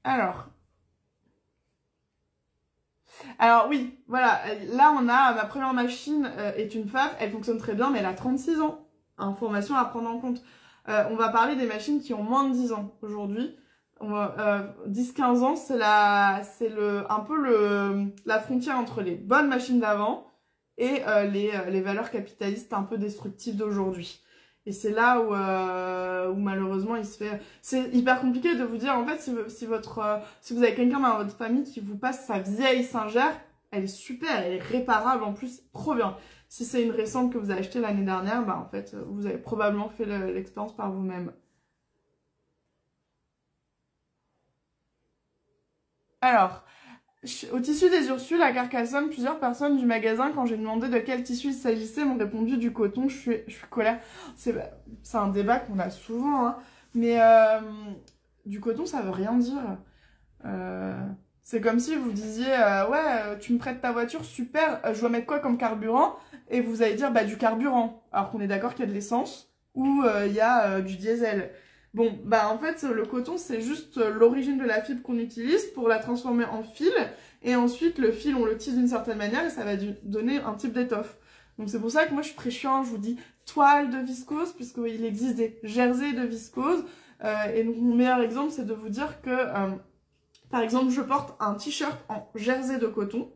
Alors oui, voilà. Là, on a ma première machine est une Pfaff. Elle fonctionne très bien mais elle a 36 ans. Information à prendre en compte. On va parler des machines qui ont moins de 10 ans aujourd'hui. 10-15 ans, c'est un peu la frontière entre les bonnes machines d'avant et les valeurs capitalistes un peu destructives d'aujourd'hui. Et c'est là où malheureusement il se fait... C'est hyper compliqué de vous dire, en fait, si vous avez quelqu'un dans votre famille qui vous passe sa vieille Singer, elle est super, elle est réparable en plus, trop bien. Si c'est une récente que vous avez achetée l'année dernière, en fait, vous avez probablement fait l'expérience par vous-même. Alors, au tissu des Ursules à Carcassonne, plusieurs personnes du magasin, quand j'ai demandé de quel tissu il s'agissait, m'ont répondu du coton. Je suis colère. C'est un débat qu'on a souvent, hein. Mais du coton, ça veut rien dire. C'est comme si vous disiez, ouais, tu me prêtes ta voiture, super, je dois mettre quoi comme carburant? Et vous allez dire, du carburant. Alors qu'on est d'accord qu'il y a de l'essence ou il y a du diesel. Bon, en fait, le coton, c'est juste l'origine de la fibre qu'on utilise pour la transformer en fil. Et ensuite, le fil, on le tisse d'une certaine manière et ça va donner un type d'étoffe. Donc, c'est pour ça que moi, je suis très chiant. Je vous dis toile de viscose, puisqu'il existe des jerseys de viscose. Et donc, mon meilleur exemple, c'est de vous dire que, par exemple, je porte un t-shirt en jersey de coton.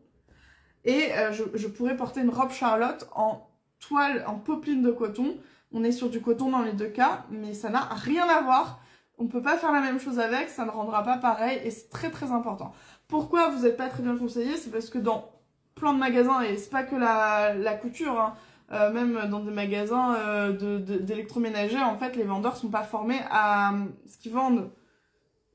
Et je pourrais porter une robe Charlotte en toile, en popeline de coton. On est sur du coton dans les 2 cas, mais ça n'a rien à voir. On ne peut pas faire la même chose avec, ça ne rendra pas pareil et c'est très très important. Pourquoi vous n'êtes pas très bien conseillé? C'est parce que dans plein de magasins, et c'est pas que la couture, hein, même dans des magasins d'électroménager, en fait, les vendeurs sont pas formés à ce qu'ils vendent.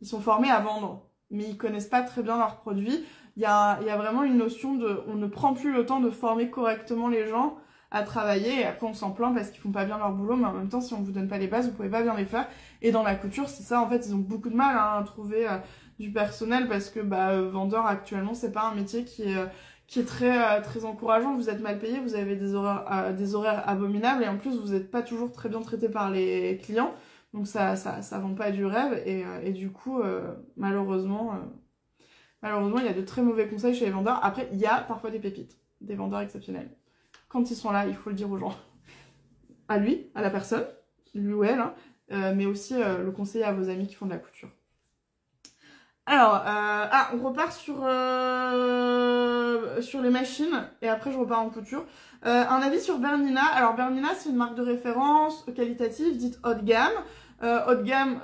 Ils sont formés à vendre, mais ils connaissent pas très bien leurs produits. Il y a vraiment une notion de... On ne prend plus le temps de former correctement les gens à travailler et après on s'en plaint parce qu'ils font pas bien leur boulot, mais en même temps si on vous donne pas les bases vous pouvez pas bien les faire. Et dans la couture c'est ça, en fait ils ont beaucoup de mal à trouver du personnel parce que vendeur actuellement c'est pas un métier qui est très très encourageant. Vous êtes mal payé, vous avez des horaires abominables et en plus vous êtes pas toujours très bien traité par les clients, donc ça vend pas du rêve et du coup malheureusement il y a de très mauvais conseils chez les vendeurs. Après il y a parfois des pépites, des vendeurs exceptionnels. Quand ils sont là, il faut le dire aux gens. À lui, à la personne, lui ou elle, hein, mais aussi le conseiller à vos amis qui font de la couture. Alors, on repart sur sur les machines, et après je repars en couture. Un avis sur Bernina. Alors Bernina, c'est une marque de référence qualitative, dite haut de gamme. Haut de gamme,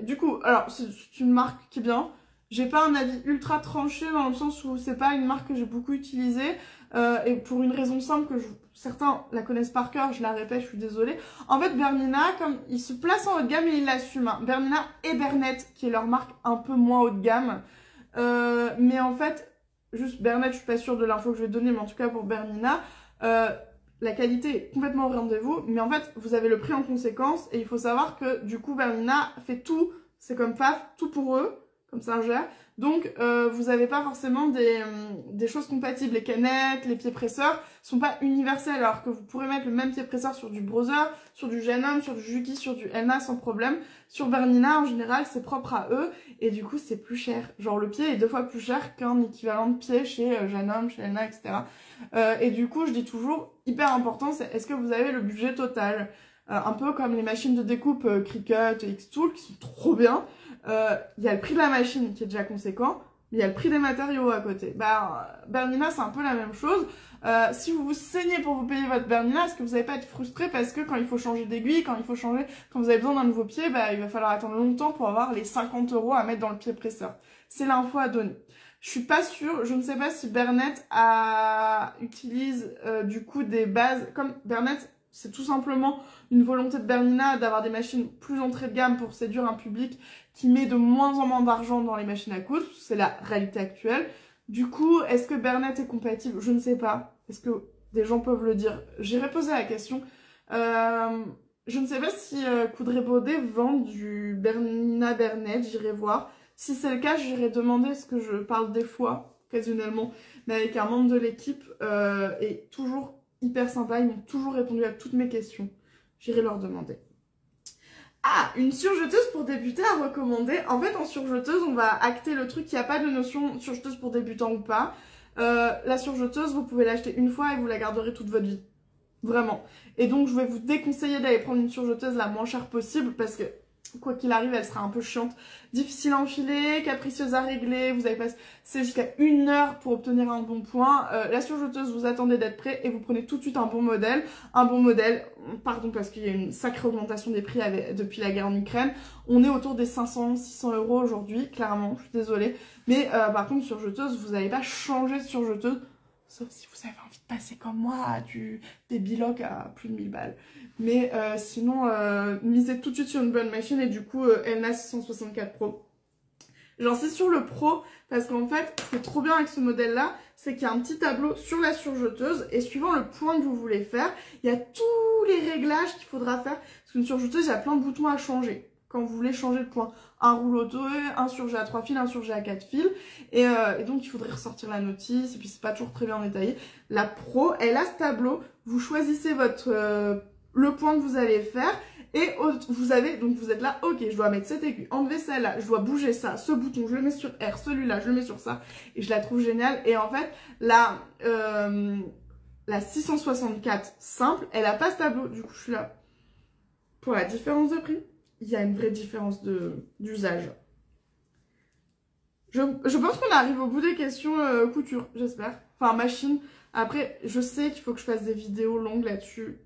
du coup, alors c'est une marque qui est bien. J'ai pas un avis ultra tranché dans le sens où c'est pas une marque que j'ai beaucoup utilisée. Et pour une raison simple que certains la connaissent par cœur, je la répète, je suis désolée. En fait, Bernina, comme ils se placent en haut de gamme et ils l'assument. Hein. Bernina et Bernette, qui est leur marque un peu moins haut de gamme. Mais en fait, juste Bernette, je suis pas sûre de l'info que je vais donner, mais en tout cas pour Bernina, la qualité est complètement au rendez-vous. Mais en fait, vous avez le prix en conséquence. Et il faut savoir que du coup, Bernina fait tout, c'est comme Paf, tout pour eux, comme ça un gère. Donc, vous n'avez pas forcément des choses compatibles. Les canettes, les pieds presseurs sont pas universels, alors que vous pourrez mettre le même pied presseur sur du Brother, sur du Janum, sur du Juki, sur du Elna sans problème. Sur Bernina, en général, c'est propre à eux, et du coup, c'est plus cher. Genre, le pied est 2 fois plus cher qu'un équivalent de pied chez Janum, chez Elna, etc. Et du coup, je dis toujours, hyper important, c'est est-ce que vous avez le budget total? Un peu comme les machines de découpe Cricut, X-Tool, qui sont trop bien. Il y a le prix de la machine qui est déjà conséquent, mais il y a le prix des matériaux à côté. Bah, Bernina, c'est un peu la même chose. Si vous vous saignez pour vous payer votre Bernina, est-ce que vous n'allez pas être frustré parce que quand il faut changer d'aiguille, quand vous avez besoin d'un nouveau pied, bah, il va falloir attendre longtemps pour avoir les 50 € à mettre dans le pied presseur. C'est l'info à donner. Je suis pas sûre, je ne sais pas si Bernette utilise du coup des bases, comme Bernette, c'est tout simplement une volonté de Bernina d'avoir des machines plus entrée de gamme pour séduire un public qui met de moins en moins d'argent dans les machines à coudre. C'est la réalité actuelle. Du coup, est-ce que Bernette est compatible? Je ne sais pas. Est-ce que des gens peuvent le dire? J'irai poser la question. Je ne sais pas si Coudray Baudet vend du Bernina Bernette. J'irai voir. Si c'est le cas, j'irai demander ce que je parle des fois, occasionnellement, mais avec un membre de l'équipe et toujours hyper sympa, ils m'ont toujours répondu à toutes mes questions. J'irai leur demander. Ah, une surjeteuse pour débuter à recommander. En fait, en surjeteuse, on va acter le truc. Il n'y a pas de notion surjeteuse pour débutants ou pas. La surjeteuse, vous pouvez l'acheter une fois et vous la garderez toute votre vie. Vraiment. Et donc, je vais vous déconseiller d'aller prendre une surjeteuse la moins chère possible parce que quoi qu'il arrive, elle sera un peu chiante, difficile à enfiler, capricieuse à régler, vous avez passé jusqu'à 1 heure pour obtenir un bon point. La surjeteuse, vous attendez d'être prêt et vous prenez tout de suite un bon modèle. Un bon modèle, pardon parce qu'il y a une sacrée augmentation des prix depuis la guerre en Ukraine. On est autour des 500-600 € aujourd'hui, clairement, je suis désolée. Mais par contre, surjeteuse, vous n'allez pas changer de surjeteuse. Sauf si vous avez envie de passer comme moi à des bilocs à plus de 1000 balles. Mais sinon, misez tout de suite sur une bonne machine et du coup, Elna 664 Pro. J'insiste sur le Pro parce qu'en fait, ce qui est trop bien avec ce modèle-là, c'est qu'il y a un petit tableau sur la surjeteuse et suivant le point que vous voulez faire, il y a tous les réglages qu'il faudra faire. Parce qu'une surjeteuse, il y a plein de boutons à changer quand vous voulez changer de point. Un rouleau 2, un surjet à 3 fils, un surjet à 4 fils. Et donc, il faudrait ressortir la notice. Et puis, c'est pas toujours très bien détaillé. La Pro, elle a ce tableau. Vous choisissez le point que vous allez faire. Et vous êtes là, ok, je dois mettre cette aiguille, enlever celle-là, je dois bouger ça, ce bouton, je le mets sur R, celui-là, je le mets sur ça. Et je la trouve géniale. Et en fait, la 664 simple, elle a pas ce tableau. Du coup, je suis là. Pour la différence de prix, il y a une vraie différence d'usage. Je pense qu'on arrive au bout des questions couture, j'espère. Enfin, machine. Après, je sais qu'il faut que je fasse des vidéos longues là-dessus.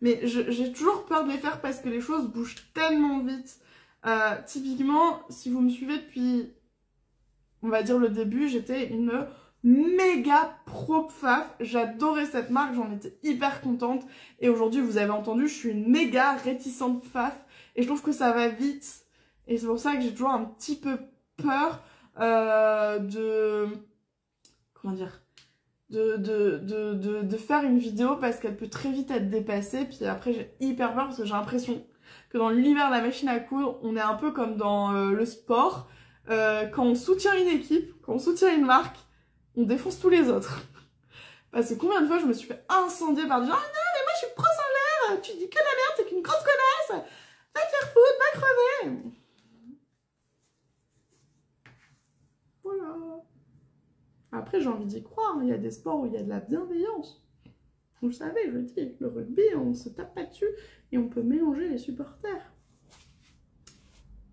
Mais j'ai toujours peur de les faire parce que les choses bougent tellement vite. Typiquement, si vous me suivez depuis, on va dire le début, j'étais une méga pro Pfaff. J'adorais cette marque, j'en étais hyper contente. Et aujourd'hui, vous avez entendu, je suis une méga réticente Pfaff. Et je trouve que ça va vite. Et c'est pour ça que j'ai toujours un petit peu peur comment dire, de faire une vidéo parce qu'elle peut très vite être dépassée. Puis après, j'ai hyper peur parce que j'ai l'impression que dans l'univers de la machine à coudre, on est un peu comme dans le sport. Quand on soutient une équipe, quand on soutient une marque, on défonce tous les autres. Parce que combien de fois je me suis fait incendier par des gens « Ah non, mais moi je suis pro solaire, tu dis que la merde, t'es qu'une grosse connasse, va te faire foutre, va crever !» Voilà. Après, j'ai envie d'y croire, il y a des sports où il y a de la bienveillance. Vous le savez, je le dis, le rugby, on se tape pas dessus et on peut mélanger les supporters.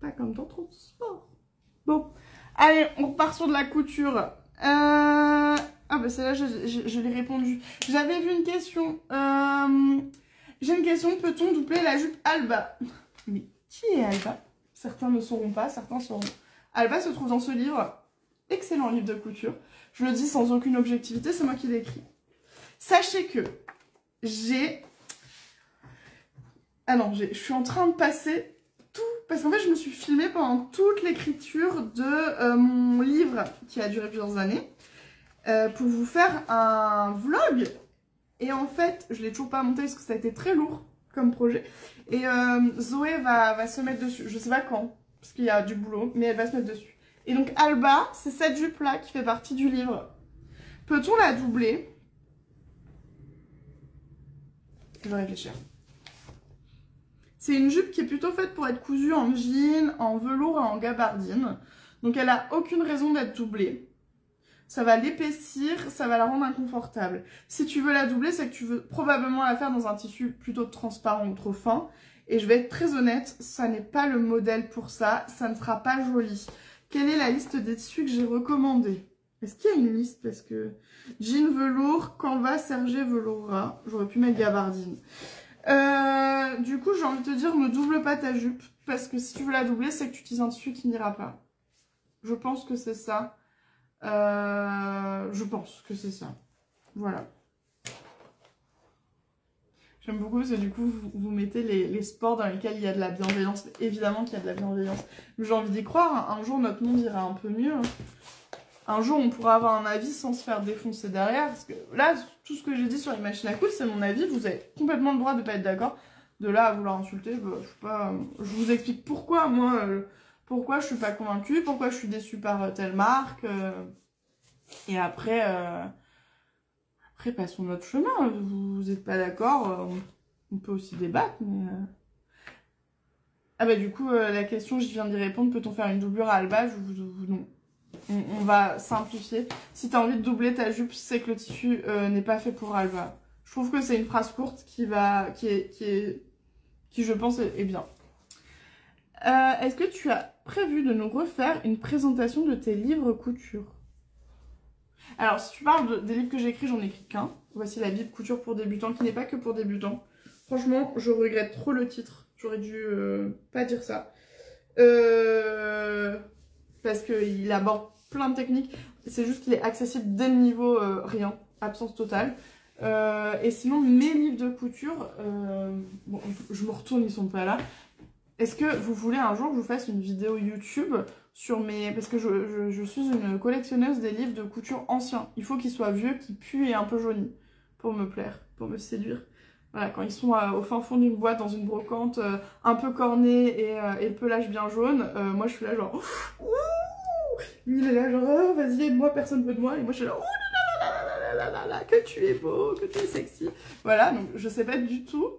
Pas comme dans trop de sports. Bon, allez, on repart sur de la couture. bah celle-là, je l'ai répondu. J'avais vu une question. J'ai une question, peut-on doubler la jupe Alba? Mais qui est Alba? Certains ne sauront pas, certains sauront. Alba se trouve dans ce livre. Excellent livre de couture. Je le dis sans aucune objectivité, c'est moi qui l'ai écrit. Sachez que j'ai... Ah non, je suis en train de passer tout... Parce qu'en fait, je me suis filmée pendant toute l'écriture de mon livre, qui a duré plusieurs années, pour vous faire un vlog. Et en fait, je l'ai toujours pas monté parce que ça a été très lourd comme projet. Et Zoé va se mettre dessus. Je sais pas quand, parce qu'il y a du boulot, mais elle va se mettre dessus. Et donc Alba, c'est cette jupe-là qui fait partie du livre. Peut-on la doubler? Je vais réfléchir. C'est une jupe qui est plutôt faite pour être cousue en jean, en velours et en gabardine. Donc elle a aucune raison d'être doublée. Ça va l'épaissir, ça va la rendre inconfortable. Si tu veux la doubler, c'est que tu veux probablement la faire dans un tissu plutôt transparent ou trop fin. Et je vais être très honnête, ça n'est pas le modèle pour ça, ça ne sera pas joli. Quelle est la liste des tissus que j'ai recommandés? Est-ce qu'il y a une liste? Parce que jean velours, canvas, sergé, velours ras. J'aurais pu mettre gabardine. Du coup, j'ai envie de te dire, ne double pas ta jupe. Parce que si tu veux la doubler, c'est que tu utilises un tissu qui n'ira pas. Je pense que c'est ça. Je pense que c'est ça. Voilà. J'aime beaucoup parce que du coup, vous mettez les sports dans lesquels il y a de la bienveillance. Évidemment qu'il y a de la bienveillance. Mais j'ai envie d'y croire. Un jour, notre monde ira un peu mieux. Un jour, on pourra avoir un avis sans se faire défoncer derrière. Parce que là, tout ce que j'ai dit sur les machines à coudre, c'est mon avis. Vous avez complètement le droit de ne pas être d'accord. De là à vouloir insulter, bah, je sais pas. Je vous explique pourquoi, moi, pourquoi je suis pas convaincue, pourquoi je suis déçue par telle marque. Et après, passons notre chemin. Vous n'êtes pas d'accord, on peut aussi débattre, mais... Ah bah du coup, la question, je viens d'y répondre. Peut-on faire une doublure à Alba? Non. On va simplifier. Si tu as envie de doubler ta jupe, c'est que le tissu n'est pas fait pour Alba. Je trouve que c'est une phrase courte qui je pense, est bien. Est-ce que tu as prévu de nous refaire une présentation de tes livres couture? Alors, si tu parles des livres que j'ai écrits, j'en ai écrit qu'un. Voici la Bible couture pour débutants, qui n'est pas que pour débutants. Franchement, je regrette trop le titre. J'aurais dû pas dire ça. Parce qu'il aborde plein de techniques. C'est juste qu'il est accessible dès le niveau rien, absence totale. Et sinon, mes livres de couture, bon, je me retourne, ils sont pas là. Est-ce que vous voulez un jour que je vous fasse une vidéo YouTube sur mes... Parce que je suis une collectionneuse des livres de couture anciens. Il faut qu'ils soient vieux, qu'ils puent et un peu jaunis pour me plaire, pour me séduire. Voilà, quand ils sont au fin fond d'une boîte, dans une brocante, un peu cornée et le pelage bien jaune, moi je suis là genre... Ouh, lui il est là genre, oh, vas-y aide-moi, personne veut de moi. Et moi je suis là, oh là là, que tu es beau, que tu es sexy. Voilà, donc je sais pas du tout.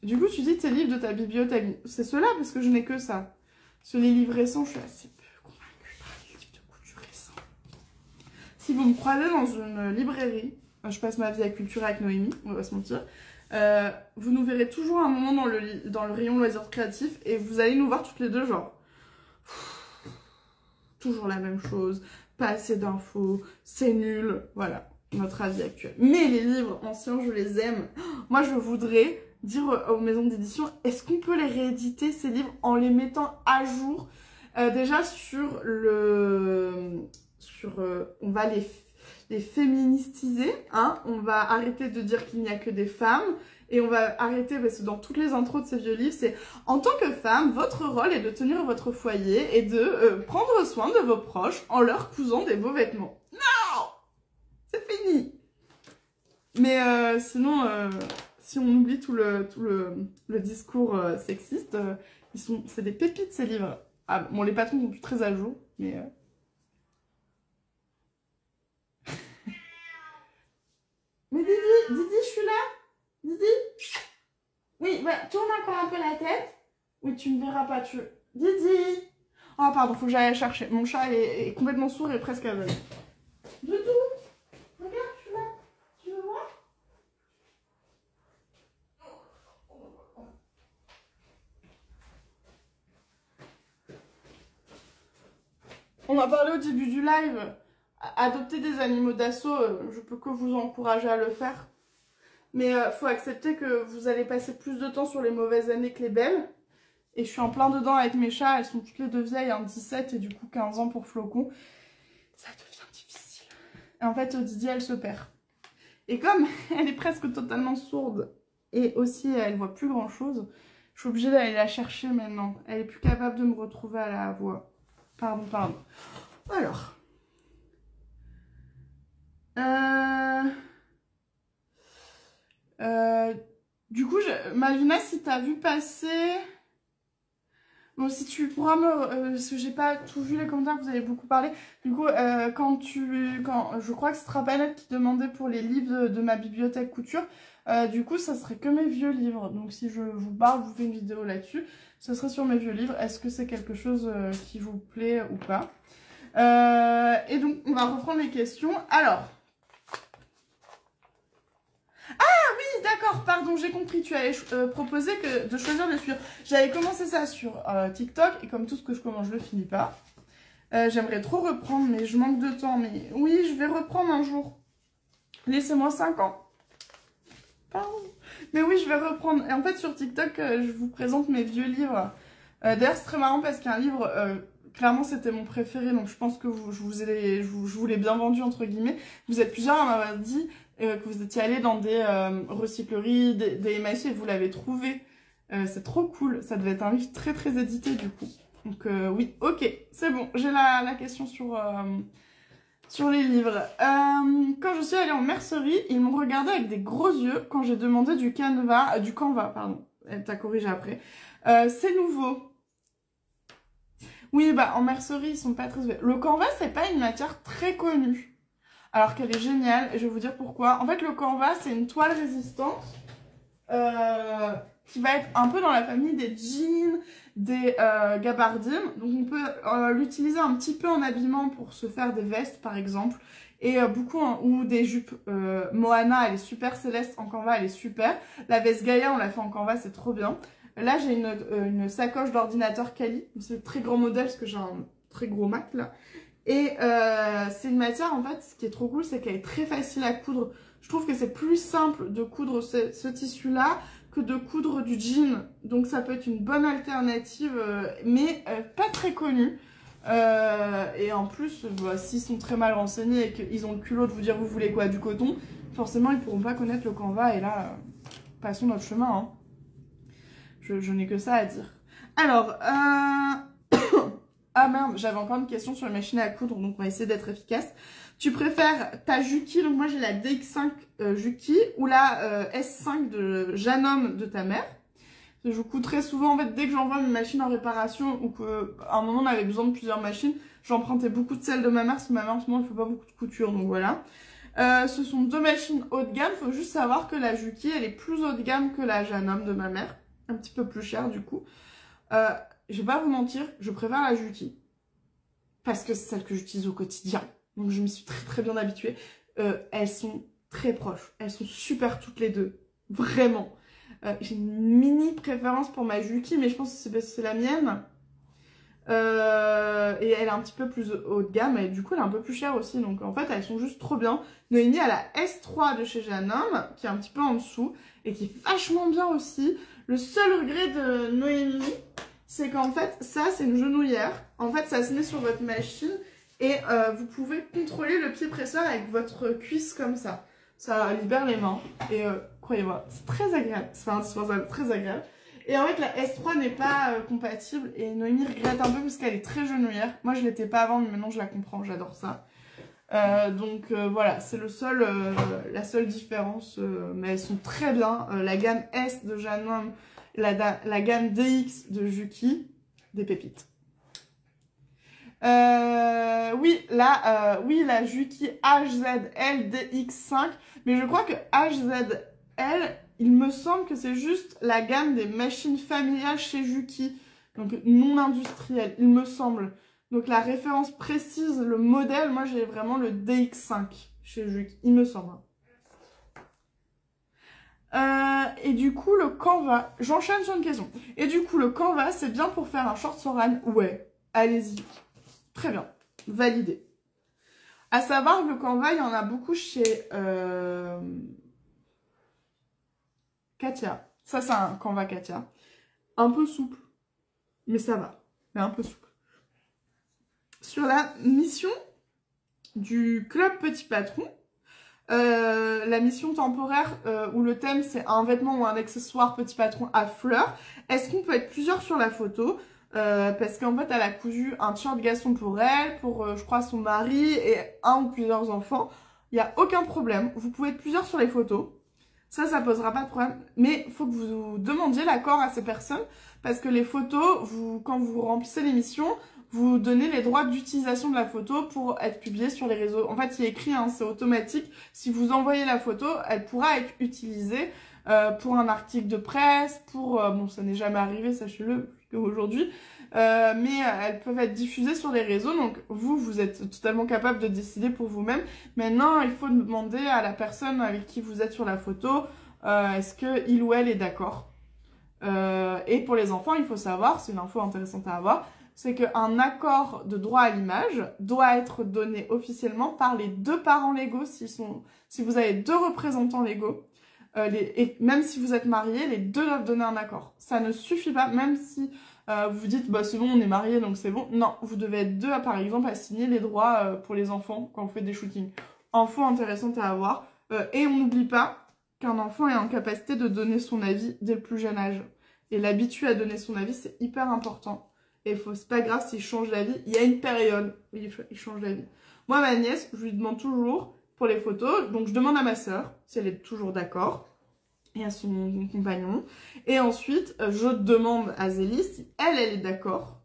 Du coup, tu dis tes livres de ta bibliothèque. C'est ceux-là, parce que je n'ai que ça. Sur les livres récents, je suis assez peu convaincue par les livres de couture récents. Si vous me croisez dans une librairie, je passe ma vie à culture avec Noémie, on va pas se mentir, vous nous verrez toujours un moment dans le rayon loisirs créatifs et vous allez nous voir toutes les deux, genre... Toujours la même chose, pas assez d'infos, c'est nul, voilà, notre avis actuel. Mais les livres anciens, je les aime. Moi, je voudrais... dire aux maisons d'édition, est-ce qu'on peut les rééditer ces livres en les mettant à jour déjà sur on va les féministiser, hein, on va arrêter de dire qu'il n'y a que des femmes et on va arrêter, parce que dans toutes les intros de ces vieux livres, c'est en tant que femme, votre rôle est de tenir votre foyer et de prendre soin de vos proches en leur cousant des beaux vêtements. Non, c'est fini. Mais sinon... si on oublie tout le discours sexiste, c'est des pépites ces livres. Ah, bon, les patrons sont plus très à jour, mais... Mais Didi, je suis là. Didi. Oui, bah, tourne encore un peu la tête. Oui, tu me verras pas, Didi. Oh, pardon, faut que j'aille la chercher. Mon chat est complètement sourd et presque aveugle. Doudou, regarde, je suis là. Tu veux voir? On a parlé au début du live adopter des animaux d'assaut, je peux que vous encourager à le faire. Mais faut accepter que vous allez passer plus de temps sur les mauvaises années que les belles. Et je suis en plein dedans avec mes chats, elles sont toutes les deux vieilles, hein, 17 et du coup 15 ans pour Flocon. Ça devient difficile. Et en fait, Didier, elle se perd. Et comme elle est presque totalement sourde et aussi elle voit plus grand chose, je suis obligée d'aller la chercher maintenant. Elle est plus capable de me retrouver à la voix. Pardon. Alors. Du coup, Malvina, si t'as vu passer... Bon, si tu pourras me... parce que j'ai pas tout vu les commentaires, vous avez beaucoup parlé. Du coup, je crois que ce sera Panette qui demandait pour les livres de ma bibliothèque couture. Du coup, ça serait que mes vieux livres. Donc, si je vous parle, je vous fais une vidéo là-dessus. Ce serait sur mes vieux livres. Est-ce que c'est quelque chose qui vous plaît ou pas? Et donc, on va reprendre les questions. Alors... Ah oui, d'accord, pardon, j'ai compris. Tu avais proposé de choisir de suivre. J'avais commencé ça sur TikTok et comme tout ce que je commence, je le finis pas. J'aimerais trop reprendre, mais je manque de temps. Mais oui, je vais reprendre un jour. Laissez-moi 5 ans. Pardon. Mais oui, je vais reprendre. Et en fait, sur TikTok, je vous présente mes vieux livres. D'ailleurs, c'est très marrant parce qu'un livre... clairement, c'était mon préféré, donc je pense que je vous l'ai bien vendu, entre guillemets. Vous êtes plusieurs à m'avoir dit que vous étiez allés dans des recycleries, des MAC, et vous l'avez trouvé. C'est trop cool. Ça devait être un livre très très édité, du coup. Donc oui, ok, c'est bon. J'ai la question sur les livres. Quand je suis allée en mercerie, ils m'ont regardé avec des gros yeux quand j'ai demandé du Canva, pardon. Elle t'a corrigé après. C'est nouveau. Oui, bah en mercerie, ils sont pas très... Le canvas, c'est pas une matière très connue. Alors qu'elle est géniale, et je vais vous dire pourquoi. En fait, le canvas, c'est une toile résistante qui va être un peu dans la famille des jeans, des gabardines. Donc on peut l'utiliser un petit peu en habillement pour se faire des vestes, par exemple. Et beaucoup, ou des jupes. Moana, elle est super céleste en canvas, elle est super. La veste Gaïa, on l'a fait en canvas, c'est trop bien. Là, j'ai une sacoche d'ordinateur Kali. C'est le très grand modèle parce que j'ai un très gros Mac là. Et c'est une matière, en fait, ce qui est trop cool, c'est qu'elle est très facile à coudre. Je trouve que c'est plus simple de coudre ce tissu-là que de coudre du jean. Donc ça peut être une bonne alternative, mais pas très connue. Et en plus, bah, s'ils sont très mal renseignés et qu'ils ont le culot de vous dire vous voulez quoi, du coton, forcément ils pourront pas connaître le canvas. Et là, passons notre chemin, hein. Je n'ai que ça à dire. Alors, ah merde, j'avais encore une question sur les machines à coudre, donc on va essayer d'être efficace. Tu préfères ta Juki, donc moi j'ai la DX5 Juki, ou la S5 de Janome de ta mère? Je couds très souvent, en fait, dès que j'envoie une machine en réparation, ou qu'à un moment on avait besoin de plusieurs machines, j'empruntais beaucoup de celles de ma mère, parce que ma mère en ce moment elle fait pas beaucoup de couture, donc voilà. Ce sont deux machines haut de gamme, faut juste savoir que la Juki, elle est plus haut de gamme que la Janome de ma mère. Un petit peu plus cher du coup. Je vais pas vous mentir, je préfère la Juki. Parce que c'est celle que j'utilise au quotidien. Donc je m'y suis très très bien habituée. Elles sont très proches. Elles sont super toutes les deux. Vraiment. J'ai une mini préférence pour ma Juki, mais je pense que c'est parce que c'est la mienne. Et elle est un petit peu plus haut de gamme. Et du coup elle est un peu plus chère aussi. Donc en fait elles sont juste trop bien. Noémie a la S3 de chez Janome, qui est un petit peu en dessous. Et qui est vachement bien aussi. Le seul regret de Noémie, c'est qu'en fait, ça, c'est une genouillère. En fait, ça se met sur votre machine et vous pouvez contrôler le pied presseur avec votre cuisse comme ça. Ça libère les mains et croyez-moi, c'est très agréable. C'est très agréable. Et en fait, la S3 n'est pas compatible et Noémie regrette un peu parce qu'elle est très genouillère. Moi, je l'étais pas avant, mais maintenant, je la comprends. J'adore ça. Donc voilà, c'est la seule différence, mais elles sont très bien. La gamme S de Janome, la gamme DX de Juki, des pépites. Oui, la Juki HZL DX5, mais je crois que HZL, il me semble que c'est juste la gamme des machines familiales chez Juki, donc non industrielle, il me semble. Donc la référence précise, le modèle, moi j'ai vraiment le DX5 chez Juki, il me semble. Et du coup le Canva, j'enchaîne sur une question. Et du coup le Canva, c'est bien pour faire un short Soran? Ouais, allez-y. Très bien, validé. À savoir, le Canva, il y en a beaucoup chez Katia. Ça, c'est un Canva Katia. Un peu souple, mais ça va. Mais un peu souple. Sur la mission du Club Petit Patron, la mission temporaire où le thème c'est un vêtement ou un accessoire Petit Patron à fleurs, est-ce qu'on peut être plusieurs sur la photo? Parce qu'en fait elle a cousu un t-shirt Gaston pour elle, pour je crois son mari et un ou plusieurs enfants. Il n'y a aucun problème, vous pouvez être plusieurs sur les photos. Ça posera pas de problème, mais il faut que vous demandiez l'accord à ces personnes parce que les photos, quand vous remplissez l'émission, vous donnez les droits d'utilisation de la photo pour être publiée sur les réseaux. En fait, il est écrit, hein, c'est automatique. Si vous envoyez la photo, elle pourra être utilisée pour un article de presse, bon, ça n'est jamais arrivé, sachez-le, aujourd'hui, mais elles peuvent être diffusées sur les réseaux. Donc, vous êtes totalement capable de décider pour vous-même. Maintenant, il faut demander à la personne avec qui vous êtes sur la photo, est-ce qu'il ou elle est d'accord. Et pour les enfants, il faut savoir, c'est une info intéressante à avoir, c'est qu'un accord de droit à l'image doit être donné officiellement par les 2 parents légaux, si vous avez 2 représentants légaux, et même si vous êtes mariés, les 2 doivent donner un accord. Ça ne suffit pas, même si vous dites bah c'est bon, on est mariés donc c'est bon. Non, vous devez être 2 par exemple à signer les droits pour les enfants quand vous faites des shootings. Info intéressante à avoir. Et on n'oublie pas qu'un enfant est en capacité de donner son avis dès le plus jeune âge. Et l'habitude à donner son avis, c'est hyper important. Et c'est pas grave s'il change d'avis. Il y a une période où il change d'avis. Moi, ma nièce, je lui demande toujours pour les photos. Donc, je demande à ma sœur si elle est toujours d'accord. Et à son compagnon. Et ensuite, je demande à Zélie si elle est d'accord.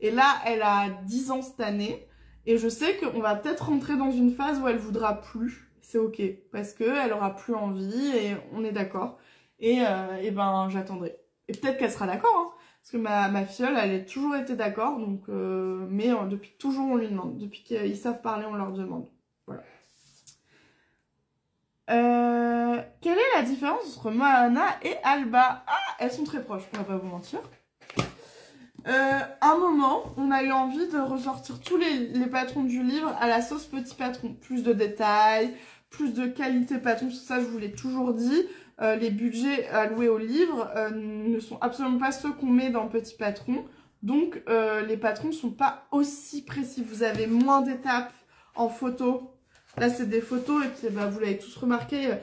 Et là, elle a 10 ans cette année. Et je sais qu'on va peut-être rentrer dans une phase où elle voudra plus. C'est ok. Parce qu'elle aura plus envie et on est d'accord. Et ben, j'attendrai. Et peut-être qu'elle sera d'accord, hein. Parce que ma filleule, elle a toujours été d'accord, donc mais depuis toujours on lui demande. Depuis qu'ils savent parler, on leur demande. Voilà. Quelle est la différence entre Moana et Alba? Ah, elles sont très proches, on va pas vous mentir. Un moment, on a eu envie de ressortir tous les patrons du livre à la sauce Petit Patron. Plus de détails, plus de qualité patron, tout ça je vous l'ai toujours dit. Les budgets alloués au livre ne sont absolument pas ceux qu'on met dans Petit Patron. Donc, les patrons ne sont pas aussi précis. Vous avez moins d'étapes en photo. Là, c'est des photos et puis bah, vous l'avez tous remarqué.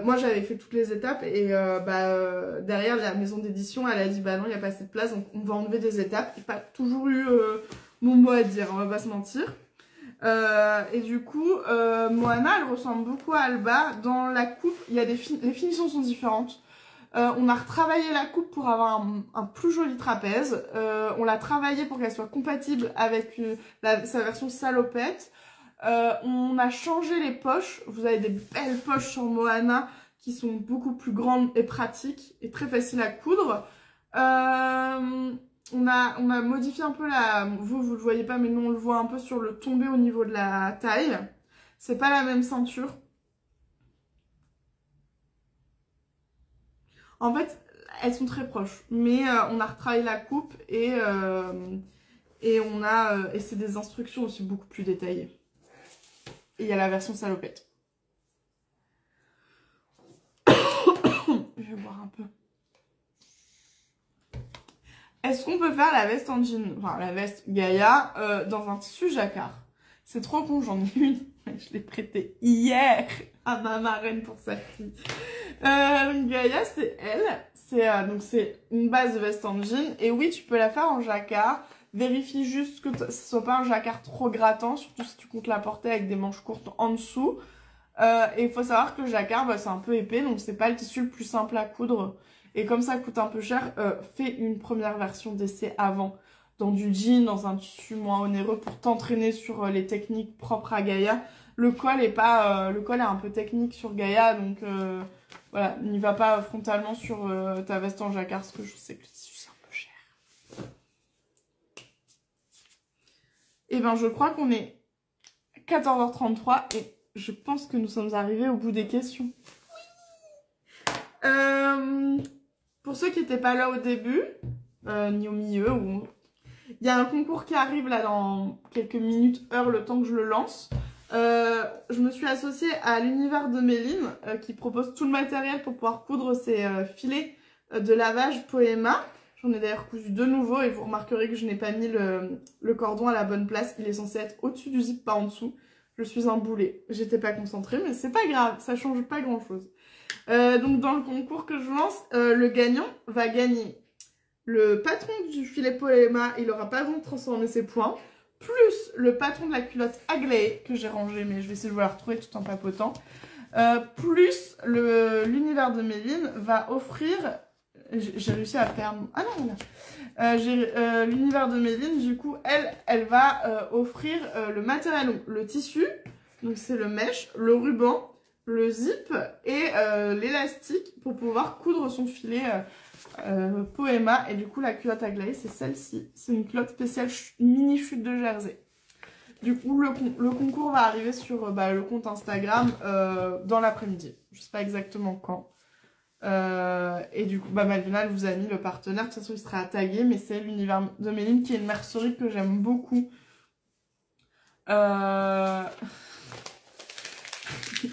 Moi, j'avais fait toutes les étapes et derrière, la maison d'édition, elle a dit bah non, il n'y a pas assez de place, donc on va enlever des étapes. J'ai pas toujours eu mon mot à dire, on va pas se mentir. Et du coup, Moana, elle ressemble beaucoup à Alba. Dans la coupe, les finitions sont différentes. On a retravaillé la coupe pour avoir un plus joli trapèze. On l'a travaillé pour qu'elle soit compatible avec sa version salopette. On a changé les poches. Vous avez des belles poches sur Moana qui sont beaucoup plus grandes et pratiques et très faciles à coudre. On a modifié un peu vous le voyez pas, mais nous on le voit un peu sur le tombé au niveau de la taille. C'est pas la même ceinture. En fait, elles sont très proches, mais on a retravaillé la coupe et c'est des instructions aussi beaucoup plus détaillées. Et il y a la version salopette. Je vais boire un peu. Est-ce qu'on peut faire la veste en jean, enfin la veste Gaïa, dans un tissu jacquard? C'est trop con, j'en ai une. Je l'ai prêtée hier à ma marraine pour sa fille. Gaïa, c'est elle. Donc c'est une base de veste en jean. Et oui, tu peux la faire en jacquard. Vérifie juste que ce soit pas un jacquard trop grattant, surtout si tu comptes la porter avec des manches courtes en dessous. Et il faut savoir que le jacquard, bah, c'est un peu épais, donc c'est pas le tissu le plus simple à coudre. Et comme ça coûte un peu cher, fais une première version d'essai avant. Dans du jean, dans un tissu moins onéreux pour t'entraîner sur les techniques propres à Gaïa. Le col est un peu technique sur Gaïa, donc voilà, n'y va pas frontalement sur ta veste en jacquard, parce que je sais que le tissu c'est un peu cher. Et ben je crois qu'on est 14h33 et je pense que nous sommes arrivés au bout des questions. Pour ceux qui n'étaient pas là au début, ni au milieu, il y a un concours qui arrive là dans quelques minutes, heures, le temps que je le lance. Je me suis associée à l'univers de Méline qui propose tout le matériel pour pouvoir coudre ces filets de lavage Poema. J'en ai d'ailleurs cousu de nouveau et vous remarquerez que je n'ai pas mis le cordon à la bonne place. Il est censé être au-dessus du zip, pas en dessous. Je suis un boulet. J'étais pas concentrée, mais c'est pas grave, ça change pas grand-chose. Donc dans le concours que je lance, le gagnant va gagner le patron du filet Poema, il aura pas besoin de transformer ses points, plus le patron de la culotte Aglaé, que j'ai rangé, mais je vais essayer de vous la retrouver tout en papotant, plus l'univers de Méline va offrir... J'ai réussi à perdre... Ah non, voilà. L'univers de Méline, du coup, elle va offrir le matériel, le tissu, donc c'est le mesh, le ruban, le zip et l'élastique pour pouvoir coudre son filet Poema. Et du coup, la culotte à glace, c'est celle-ci. C'est une culotte spéciale mini chute de jersey. Du coup, le concours va arriver sur le compte Instagram dans l'après-midi. Je sais pas exactement quand. Et du coup, Malvina, elle vous a mis le partenaire. De toute façon, il sera tagué, mais c'est l'univers de Méline qui est une mercerie que j'aime beaucoup.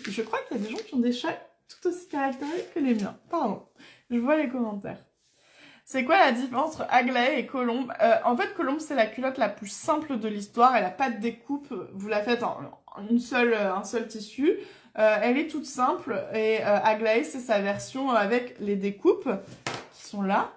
Je crois qu'il y a des gens qui ont des chats tout aussi caractéristiques que les miens. Pardon, je vois les commentaires. C'est quoi la différence entre Aglaé et Colombe? En fait, Colombe, c'est la culotte la plus simple de l'histoire. Elle n'a pas de découpe. Vous la faites en un seul tissu. Elle est toute simple. Et Aglaé, c'est sa version avec les découpes qui sont là.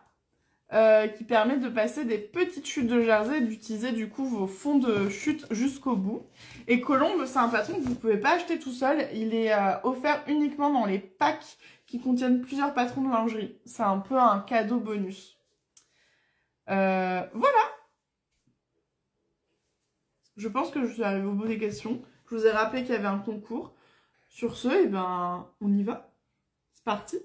Qui permet de passer des petites chutes de jersey et d'utiliser du coup vos fonds de chute jusqu'au bout. Et Colombe, c'est un patron que vous ne pouvez pas acheter tout seul. Il est offert uniquement dans les packs qui contiennent plusieurs patrons de lingerie. C'est un peu un cadeau bonus. Voilà. Je pense que je suis arrivée au bout des questions. Je vous ai rappelé qu'il y avait un concours. Sur ce, eh ben, on y va. C'est parti.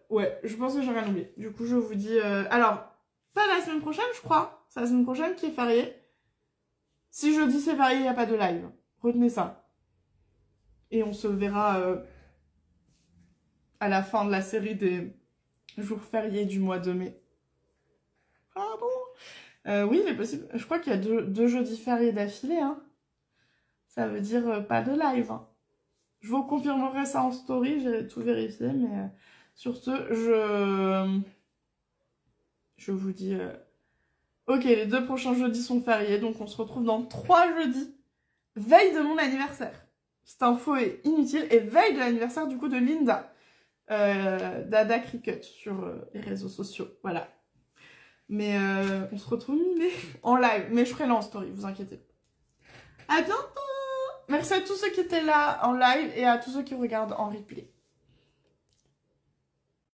Ouais, je pense que j'ai rien oublié. Du coup, je vous dis... Alors, pas la semaine prochaine, je crois. C'est la semaine prochaine qui est fériée. Si jeudi c'est férié, il n'y a pas de live. Retenez ça. Et on se verra à la fin de la série des jours fériés du mois de mai. Pardon. Oui, il est possible. Je crois qu'il y a deux jeudis fériés d'affilée. Hein. Ça veut dire pas de live. Hein. Je vous confirmerai ça en story, j'ai tout vérifié, mais sur ce, je vous dis... Ok, les 2 prochains jeudis sont fériés, donc on se retrouve dans 3 jeudis, veille de mon anniversaire. Cette info est inutile, et veille de l'anniversaire du coup de Linda, Dada Cricut, sur les réseaux sociaux, voilà. Mais on se retrouve en live, mais je ferai là en story, vous inquiétez. À bientôt! Merci à tous ceux qui étaient là en live et à tous ceux qui regardent en replay.